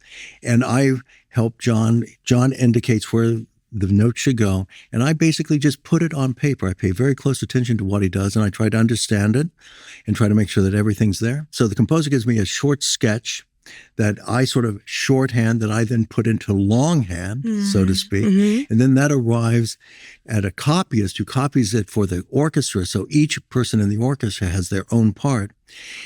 And I help John. John indicates where the note should go. And I basically just put it on paper. I pay very close attention to what he does, and I try to understand it and try to make sure that everything's there. So the composer gives me a short sketch that I sort of shorthand that I then put into longhand, so to speak. And then that arrives at a copyist who copies it for the orchestra. So each person in the orchestra has their own part.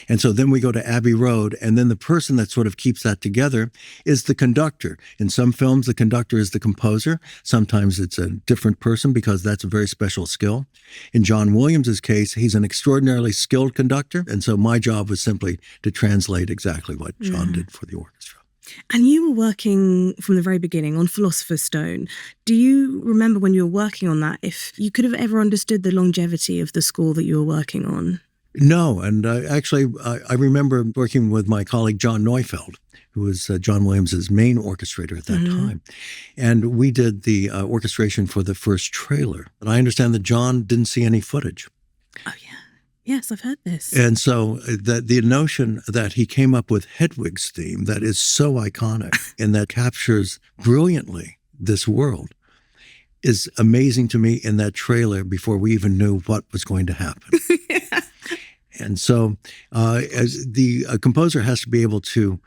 And so then we go to Abbey Road, and then the person that sort of keeps that together is the conductor. In some films, the conductor is the composer. Sometimes it's a different person because that's a very special skill. In John Williams's case, he's an extraordinarily skilled conductor, and so my job was simply to translate exactly what John did for the orchestra. And you were working from the very beginning on Philosopher's Stone. Do you remember when you were working on that, if you could have ever understood the longevity of the score that you were working on? No, and I remember working with my colleague John Neufeld, who was John Williams's main orchestrator at that time. And we did the orchestration for the first trailer. And I understand that John didn't see any footage. Oh, yeah. Yes, I've heard this. And so the notion that he came up with Hedwig's theme that is so iconic and that captures brilliantly this world is amazing to me in that trailer before we even knew what was going to happen. And so as the composer has to be able to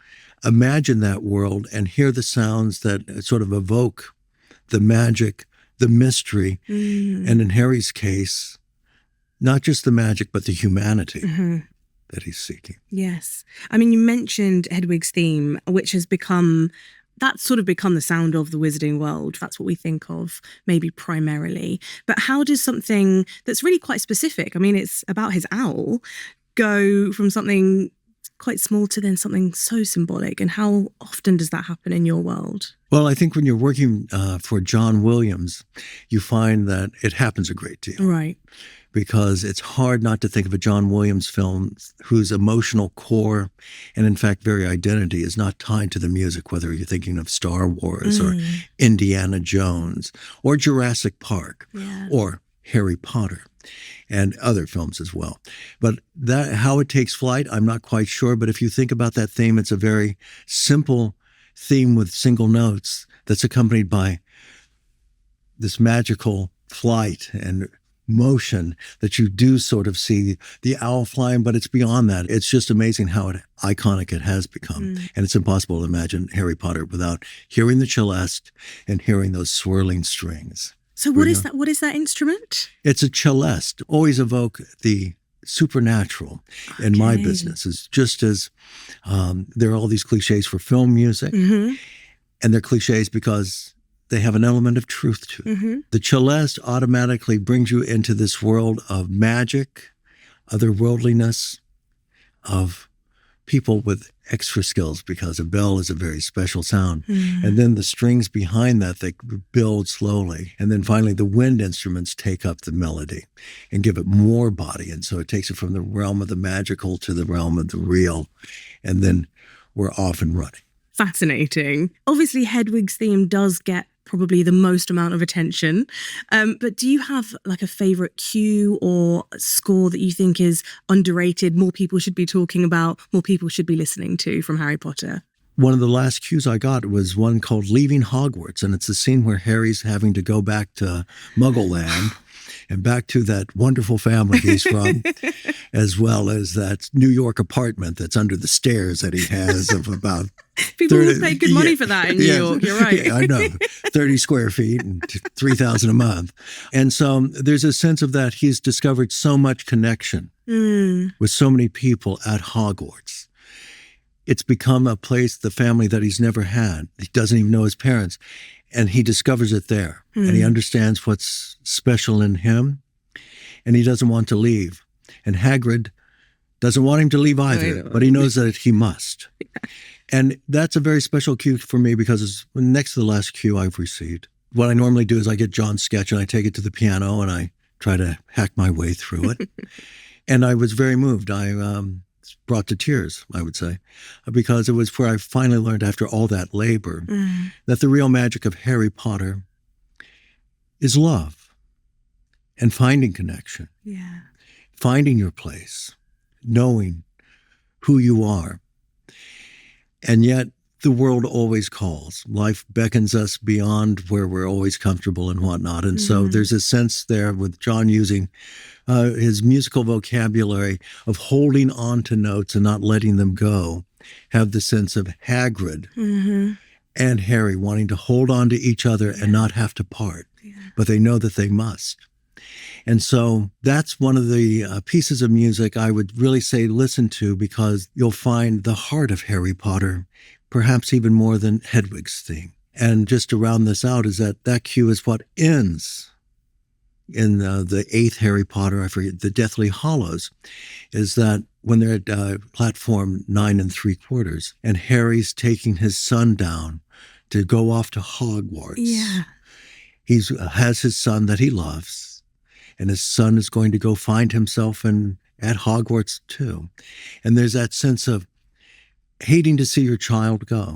imagine that world and hear the sounds that sort of evoke the magic, the mystery, and in Harry's case, not just the magic, but the humanity that he's seeking. Yes. I mean, you mentioned Hedwig's theme, which has become, that's sort of become the sound of the Wizarding World. That's what we think of, maybe primarily. But how does something that's really quite specific, I mean, it's about his owl, go from something quite small to then something so symbolic? And how often does that happen in your world? Well, I think when you're working for John Williams, you find that it happens a great deal. Right. Because it's hard not to think of a John Williams film whose emotional core and, in fact, very identity is not tied to the music, whether you're thinking of Star Wars or Indiana Jones or Jurassic Park or Harry Potter and other films as well. But that how it takes flight, I'm not quite sure. But if you think about that theme, it's a very simple theme with single notes that's accompanied by this magical flight and motion that you do sort of see the owl flying, but it's beyond that. It's just amazing how iconic it has become. And it's impossible to imagine Harry Potter without hearing the celeste and hearing those swirling strings. So what is that? What is that instrument? It's a celeste. Always evoke the supernatural in my business. Is just as there are all these cliches for film music, and they're cliches because they have an element of truth to it. The celeste automatically brings you into this world of magic, otherworldliness, of people with extra skills, because a bell is a very special sound. And then the strings behind that, they build slowly. And then finally, the wind instruments take up the melody and give it more body. And so it takes it from the realm of the magical to the realm of the real. And then we're off and running. Fascinating. Obviously, Hedwig's theme does get probably the most amount of attention. But do you have like a favorite cue or score that you think is underrated, more people should be talking about, more people should be listening to from Harry Potter? One of the last cues I got was one called Leaving Hogwarts, and it's the scene where Harry's having to go back to Muggleland and back to that wonderful family he's from, as well as that New York apartment that's under the stairs that he has of about People will pay good money for that in New York, you're right. Yeah, I know. 30 square feet and $3,000 a month. And so there's a sense of that he's discovered so much connection with so many people at Hogwarts. It's become a place, the family that he's never had. He doesn't even know his parents. And he discovers it there. And he understands what's special in him. And he doesn't want to leave. And Hagrid doesn't want him to leave either, but he knows that he must. And that's a very special cue for me because it's next to the last cue I've received. What I normally do is I get John's sketch and I take it to the piano and I try to hack my way through it. And I was very moved. I brought to tears, I would say, because it was where I finally learned after all that labor that the real magic of Harry Potter is love and finding connection, finding your place, knowing who you are. And yet the world always calls. Life beckons us beyond where we're always comfortable and whatnot. And so there's a sense there with John using his musical vocabulary of holding on to notes and not letting them go, have the sense of Hagrid and Harry wanting to hold on to each other and not have to part. But they know that they must. And so that's one of the pieces of music I would really say listen to, because you'll find the heart of Harry Potter, perhaps even more than Hedwig's theme. And just to round this out is that cue is what ends in the 8th Harry Potter, I forget, the Deathly Hallows, is that when they're at platform 9 3/4 and Harry's taking his son down to go off to Hogwarts. Yeah. He has his son that he loves, and his son is going to go find himself at Hogwarts too. And there's that sense of hating to see your child go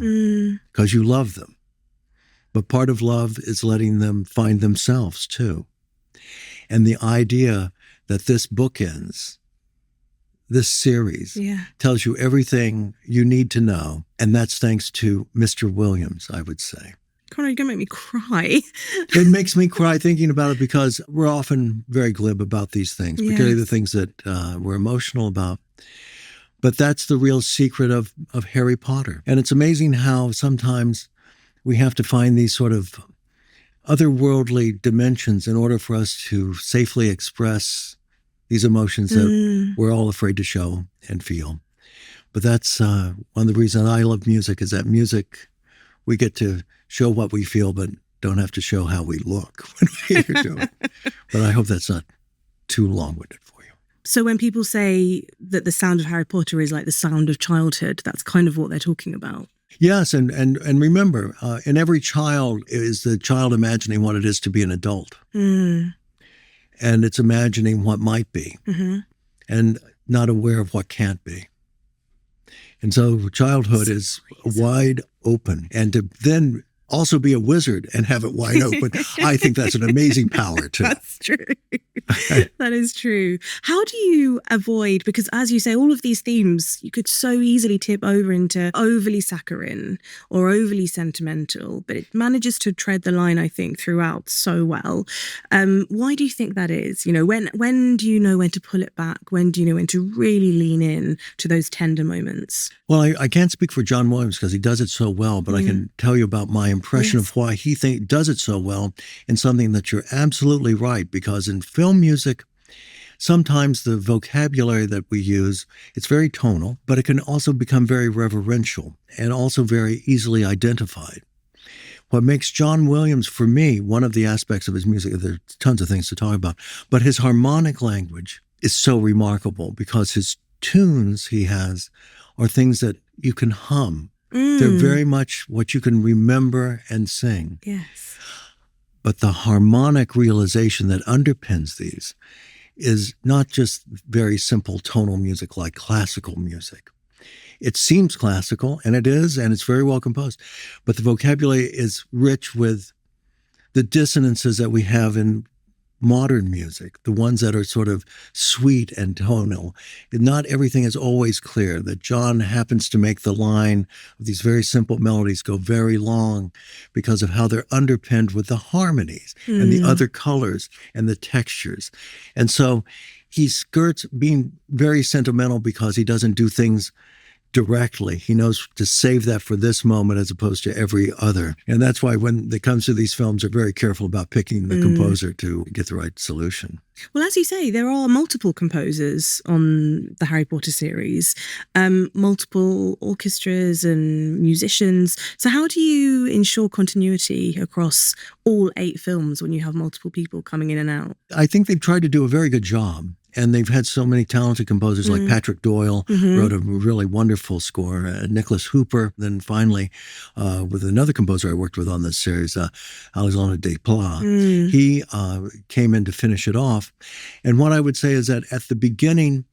because you love them. But part of love is letting them find themselves too. And the idea that this book ends, this series, tells you everything you need to know. And that's thanks to Mr. Williams, I would say. Conrad, you're going to make me cry. It makes me cry thinking about it, because we're often very glib about these things, particularly the things that we're emotional about. But that's the real secret of Harry Potter. And it's amazing how sometimes we have to find these sort of otherworldly dimensions in order for us to safely express these emotions that we're all afraid to show and feel. But that's one of the reasons I love music, is that music, we get to show what we feel, but don't have to show how we look when we do it. But I hope that's not too long-winded for you. So when people say that the sound of Harry Potter is like the sound of childhood, that's kind of what they're talking about. Yes, and remember, in every child is the child imagining what it is to be an adult. And it's imagining what might be and not aware of what can't be. And so childhood is wide open. And to then also be a wizard and have it wide open, I think that's an amazing power too. That's true. That is true. How do you avoid, because as you say, all of these themes, you could so easily tip over into overly saccharine or overly sentimental, but it manages to tread the line, I think, throughout so well. Why do you think that is? You know, when do you know when to pull it back? When do you know when to really lean in to those tender moments? Well, I can't speak for John Williams because he does it so well, but I can tell you about my impression of why he does it so well, and something that you're absolutely right, because in film music, sometimes the vocabulary that we use, it's very tonal, but it can also become very reverential and also very easily identified. What makes John Williams, for me, one of the aspects of his music, there's tons of things to talk about, but his harmonic language is so remarkable, because his tunes he has are things that you can hum. They're very much what you can remember and sing. Yes. But the harmonic realization that underpins these is not just very simple tonal music like classical music. It seems classical, and it is, and it's very well composed. But the vocabulary is rich with the dissonances that we have in modern music, the ones that are sort of sweet and tonal. Not everything is always clear, that John happens to make the line of these very simple melodies go very long because of how they're underpinned with the harmonies and the other colors and the textures. And so he skirts being very sentimental because he doesn't do things directly. He knows to save that for this moment as opposed to every other. And that's why when it comes to these films, they're very careful about picking the composer to get the right solution. Well, as you say, there are multiple composers on the Harry Potter series, multiple orchestras and musicians. So how do you ensure continuity across all 8 films when you have multiple people coming in and out? I think they've tried to do a very good job. And they've had so many talented composers like Patrick Doyle wrote a really wonderful score, Nicholas Hooper. Then finally, with another composer I worked with on this series, Alexandre Desplat, he came in to finish it off. And what I would say is that at the beginning,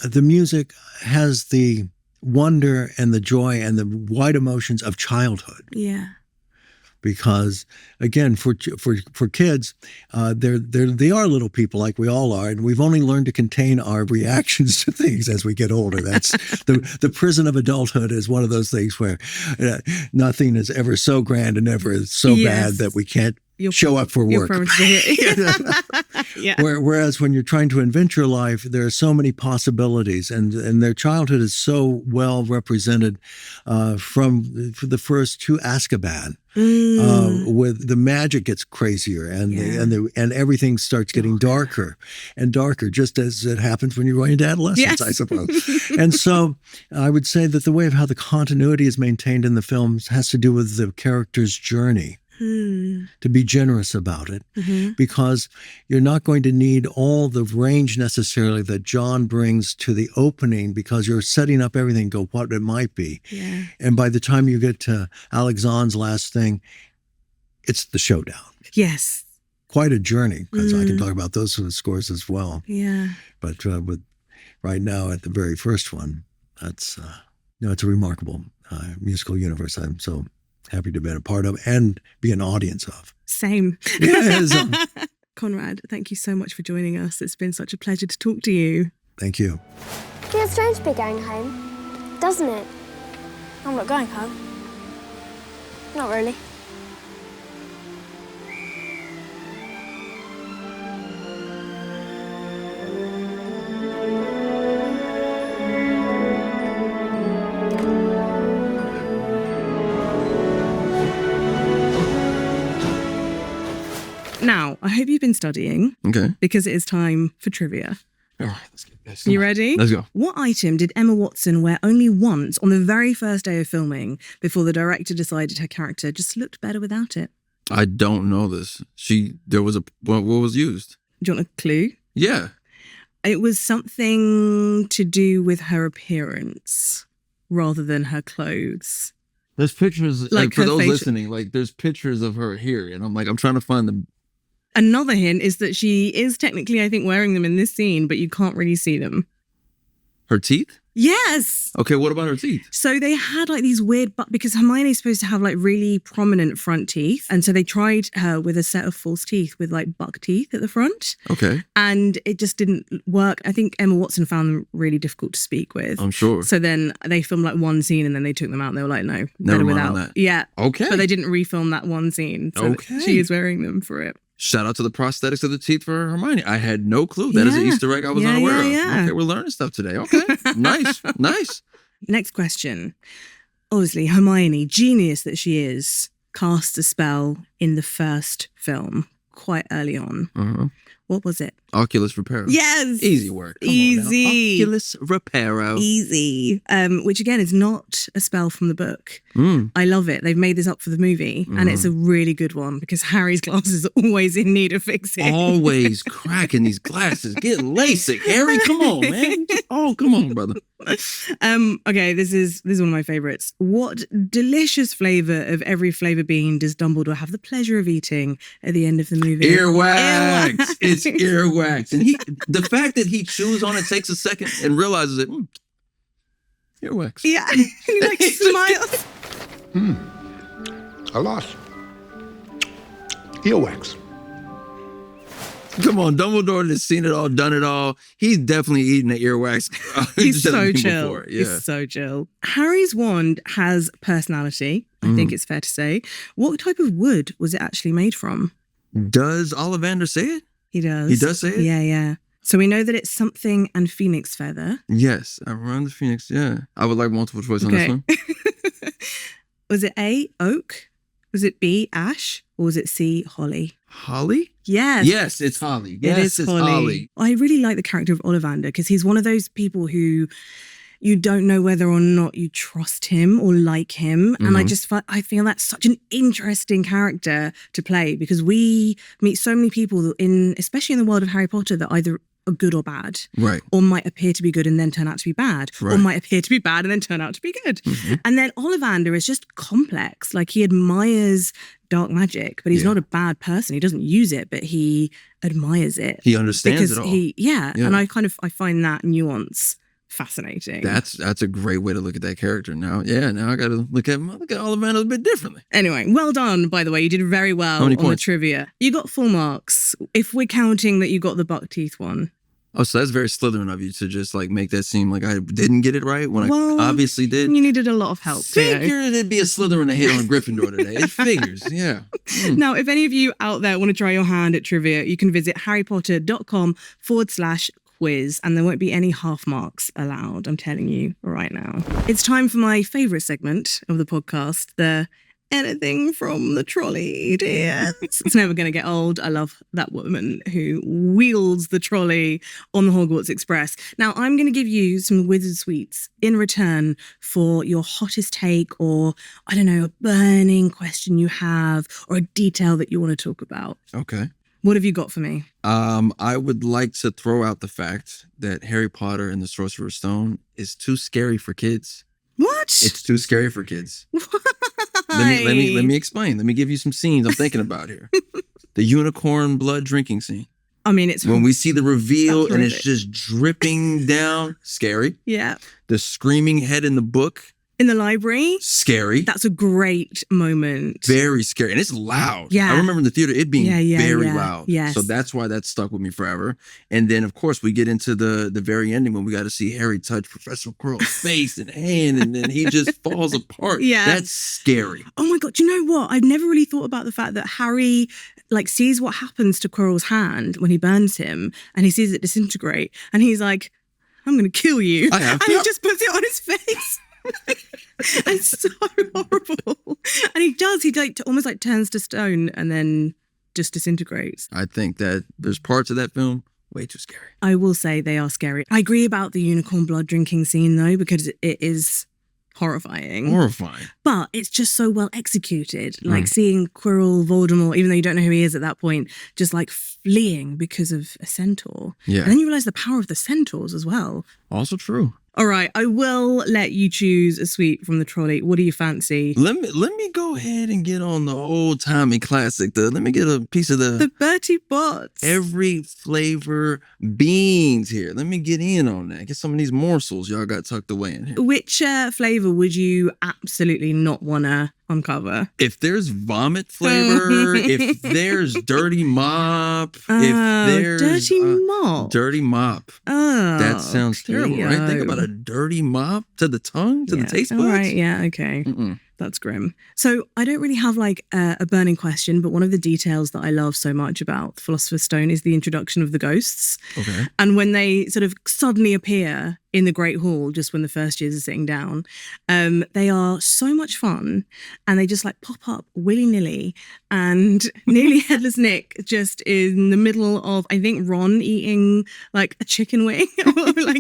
the music has the wonder and the joy and the wide emotions of childhood. Yeah. Because again, for kids, they are little people like we all are, and we've only learned to contain our reactions to things as we get older. That's the prison of adulthood is one of those things where nothing is ever so grand and never so bad that we can't show up for work. Yeah. Whereas when you're trying to invent your life, there are so many possibilities, and their childhood is so well represented for the first to Azkaban. With the magic gets crazier and everything starts getting darker and darker, just as it happens when you're going into adolescence, I suppose. And so I would say that the way of how the continuity is maintained in the films has to do with the character's journey. To be generous about it, because you're not going to need all the range necessarily that John brings to the opening, because you're setting up everything, go what it might be. Yeah. And by the time you get to Alexandre's last thing, it's the showdown. Yes. Quite a journey, because I can talk about those sort of scores as well. Yeah. But with right now at the very first one, that's it's a remarkable musical universe. I'm so happy to be a part of and be an audience of. Same. Yes. Conrad, thank you so much for joining us. It's been such a pleasure to talk to you. Thank you. Feels strange to be going home, doesn't it? I'm not going home. Not really. Now, I hope you've been studying. Okay. Because it is time for trivia. All right, let's get this. You ready? Let's go. What item did Emma Watson wear only once on the very first day of filming before the director decided her character just looked better without it? I don't know this. What was used? Do you want a clue? Yeah. It was something to do with her appearance rather than her clothes. There's pictures, Like for her those facial- listening, there's pictures of her here, and I'm trying to find them. Another hint is that she is technically, I think, wearing them in this scene, but you can't really see them. Her teeth? Yes! Okay, what about her teeth? So they had these weird, because Hermione's supposed to have really prominent front teeth. And so they tried her with a set of false teeth with buck teeth at the front. Okay. And it just didn't work. I think Emma Watson found them really difficult to speak with. I'm sure. So then they filmed one scene and then they took them out and they were like, no, Never better mind without. on that. Yeah. Okay. But they didn't refilm that one scene. So Okay. she is wearing them for it. Shout out to the prosthetics of the teeth for Hermione. I had no clue. That is an Easter egg I was not aware of. Okay, we're learning stuff today. Okay. Nice. Next question. Obviously, Hermione, genius that she is, cast a spell in the first film quite early on. Uh-huh. What was it? Oculus Reparo. Yes. Easy work. Come Easy. on now. Oculus Reparo. Easy. Which again is not a spell from the book. I love it. They've made this up for the movie and it's a really good one because Harry's glasses are always in need of fixing. Always cracking these glasses. Get LASIK, Harry. Come on, man. Oh, come on, brother. Okay, this is one of my favorites. What delicious flavor of every flavor bean does Dumbledore have the pleasure of eating at the end of the movie? Earwax. It's earwax. And the fact that he chews on it, takes a second and realizes it. Earwax. Yeah. He smiles. A lot. Earwax. Come on, Dumbledore has seen it all, done it all. He's definitely eating the earwax. He's so chill. Before. Yeah. He's so chill. Harry's wand has personality, I think it's fair to say. What type of wood was it actually made from? Does Ollivander say it? He does. He does say it? Yeah. So we know that it's something and phoenix feather. Yes, around the phoenix, yeah. I would like multiple choice on this one. Was it A, oak? Was it B, ash? Or was it C, holly? Holly? Yes. Yes, it's Holly. Yes, it's Holly. I really like the character of Ollivander because he's one of those people who you don't know whether or not you trust him or like him. And I feel that's such an interesting character to play because we meet so many people especially in the world of Harry Potter, that either are good or bad. Right. Or might appear to be good and then turn out to be bad. Right. Or might appear to be bad and then turn out to be good. And then Ollivander is just complex. He admires dark magic, but he's not a bad person. He doesn't use it, but he admires it. He understands it all. And I find that nuance fascinating. That's a great way to look at that character now. Yeah, now I got to look at Ollivander a bit differently. Anyway, well done, by the way. You did very well on the trivia. You got full marks. If we're counting that you got the buck teeth one. Oh, so that's very Slytherin of you to just like make that seem like I didn't get it right when I obviously did. You needed a lot of help. Figured it'd be a Slytherin to hit on Gryffindor today. It figures, yeah. Now, if any of you out there want to try your hand at trivia, you can visit harrypotter.com/quiz, and there won't be any half marks allowed. I'm telling you right now. It's time for my favourite segment of the podcast, the anything from the trolley, dear. It's never going to get old. I love that woman who wields the trolley on the Hogwarts Express. Now, I'm going to give you some wizard sweets in return for your hottest take or, I don't know, a burning question you have or a detail that you want to talk about. Okay. What have you got for me? I would like to throw out the fact that Harry Potter and the Sorcerer's Stone is too scary for kids. What? It's too scary for kids. Let me explain. Let me give you some scenes I'm thinking about here. The unicorn blood drinking scene. I mean, it's when we see the reveal and it's just dripping down. Scary. Yeah. The screaming head in the book. In the library. Scary. That's a great moment. Very scary. And it's loud. Yeah. I remember in the theater it being very loud. Yes. So that's why that stuck with me forever. And then, of course, we get into the very ending when we got to see Harry touch Professor Quirrell's face and hand, and then he just falls apart. Yeah. That's scary. Oh my God. Do you know what? I've never really thought about the fact that Harry sees what happens to Quirrell's hand when he burns him and he sees it disintegrate. And he's like, I'm going to kill you. And he just puts it on his face. It's so horrible. And he almost turns to stone and then just disintegrates. I think that there's parts of that film way too scary. I will say they are scary. I agree about the unicorn blood drinking scene though, because it is horrifying. But it's just so well executed. Like seeing Quirrell, Voldemort, even though you don't know who he is at that point, just fleeing because of a centaur. Yeah. And then you realise the power of the centaurs as well. Also true. All right, I will let you choose a sweet from the trolley. What do you fancy? Let me go ahead and get on the old-timey classic. Let me get a piece of the Bertie Bott's. Every flavor beans here. Let me get in on that. Get some of these morsels y'all got tucked away in here. Which flavor would you absolutely not want to uncover? If there's vomit flavor, if there's dirty mop, if there's dirty mop. Oh, that sounds terrible, right? Think about a dirty mop to the tongue, to the taste buds. All right, yeah, okay. That's grim. So I don't really have a burning question, but one of the details that I love so much about the Philosopher's Stone is the introduction of the ghosts. Okay. And when they sort of suddenly appear in the Great Hall, just when the first years are sitting down, they are so much fun, and they just pop up willy-nilly, and nearly headless Nick just is in the middle of, I think, Ron eating a chicken wing or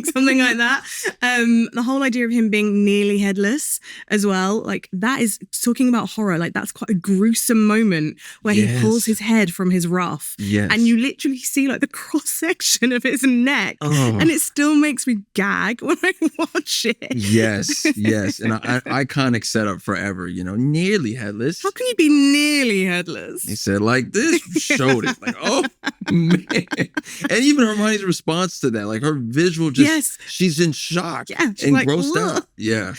something like that. The whole idea of him being nearly headless as well, that is talking about horror. That's quite a gruesome moment where he pulls his head from his ruff, and you literally see the cross section of his neck, and it still makes me gag when I watch it. Yes. And iconic setup forever, nearly headless. How can you be nearly headless? He said this, showed it. Oh, man. And even Hermione's response to that, her visual she's in shock and grossed out. Yeah.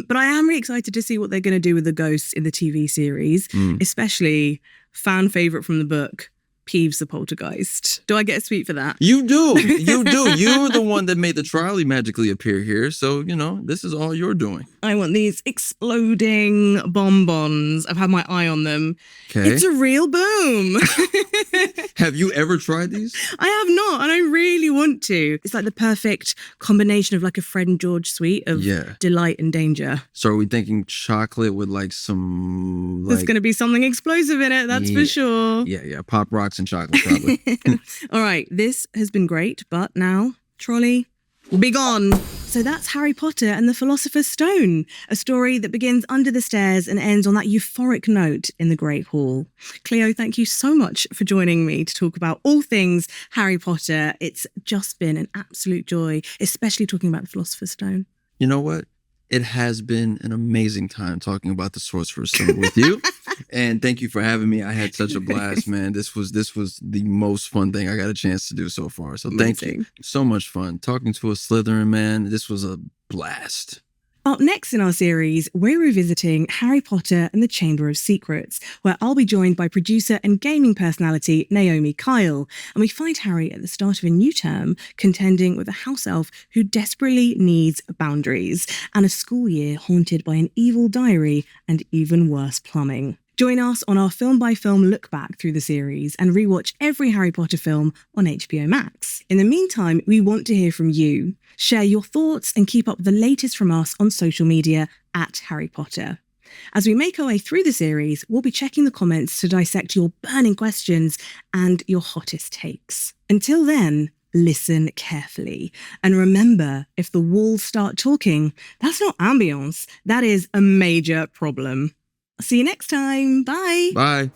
But I am really excited to see what they're going to do with the ghosts in the TV series, especially fan favorite from the book, Peeves the Poltergeist. Do I get a sweet for that? You do. You're the one that made the trolley magically appear here. So, this is all you're doing. I want these exploding bonbons. I've had my eye on them. Okay. It's a real boom. Have you ever tried these? I have not, and I really want to. It's the perfect combination of a Fred and George sweet of delight and danger. So are we thinking chocolate with some... There's going to be something explosive in it, that's for sure. Yeah. Pop rocks and chocolate, probably. All right, this has been great, but now, trolley, be gone. So that's Harry Potter and the Philosopher's Stone, a story that begins under the stairs and ends on that euphoric note in the Great Hall. Khleo, thank you so much for joining me to talk about all things Harry Potter. It's just been an absolute joy, especially talking about the Philosopher's Stone. You know what? It has been an amazing time talking about the Sorcerer's Stone with you. And thank you for having me. I had such a blast, man. This was the most fun thing I got a chance to do so far. So thank you. So much fun. Talking to a Slytherin, man. This was a blast. Up next in our series, we're revisiting Harry Potter and the Chamber of Secrets, where I'll be joined by producer and gaming personality Naomi Kyle, and we find Harry at the start of a new term contending with a house elf who desperately needs boundaries, and a school year haunted by an evil diary and even worse plumbing. Join us on our film-by-film look-back through the series and rewatch every Harry Potter film on HBO Max. In the meantime, we want to hear from you. Share your thoughts and keep up with the latest from us on social media at Harry Potter. As we make our way through the series, we'll be checking the comments to dissect your burning questions and your hottest takes. Until then, listen carefully. And remember, if the walls start talking, that's not ambience, that is a major problem. See you next time. Bye. Bye.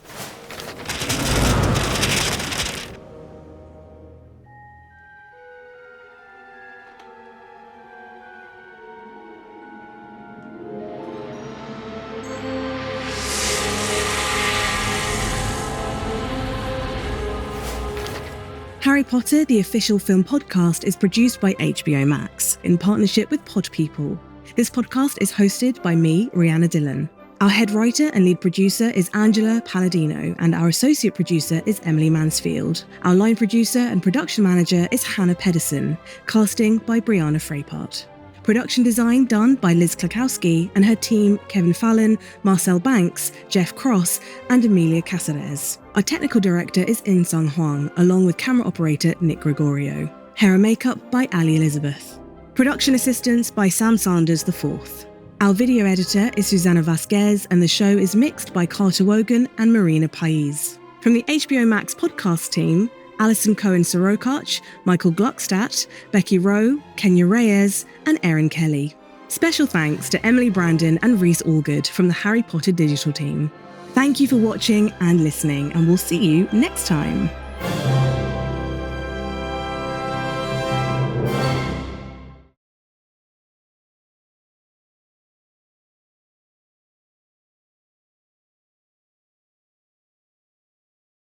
Harry Potter, the official film podcast, is produced by HBO Max in partnership with Pod People. This podcast is hosted by me, Rhianna Dhillon. Our head writer and lead producer is Angela Palladino, and our associate producer is Emily Mansfield. Our line producer and production manager is Hannah Pedersen, casting by Brianna Frapart. Production design done by Liz Klakowski and her team Kevin Fallon, Marcel Banks, Jeff Cross, and Emilia Caceres. Our technical director is In-Sung Huang, along with camera operator Nick Gregorio. Hair and makeup by Ali Elizabeth. Production assistance by Sam Sanders IV. Our video editor is Susanna Vasquez, and the show is mixed by Carter Wogan and Marina Pais. From the HBO Max podcast team, Alison Cohen-Sorokach, Michael Gluckstadt, Becky Rowe, Kenya Reyes, and Erin Kelly. Special thanks to Emily Brandon and Reese Allgood from the Harry Potter digital team. Thank you for watching and listening, and we'll see you next time.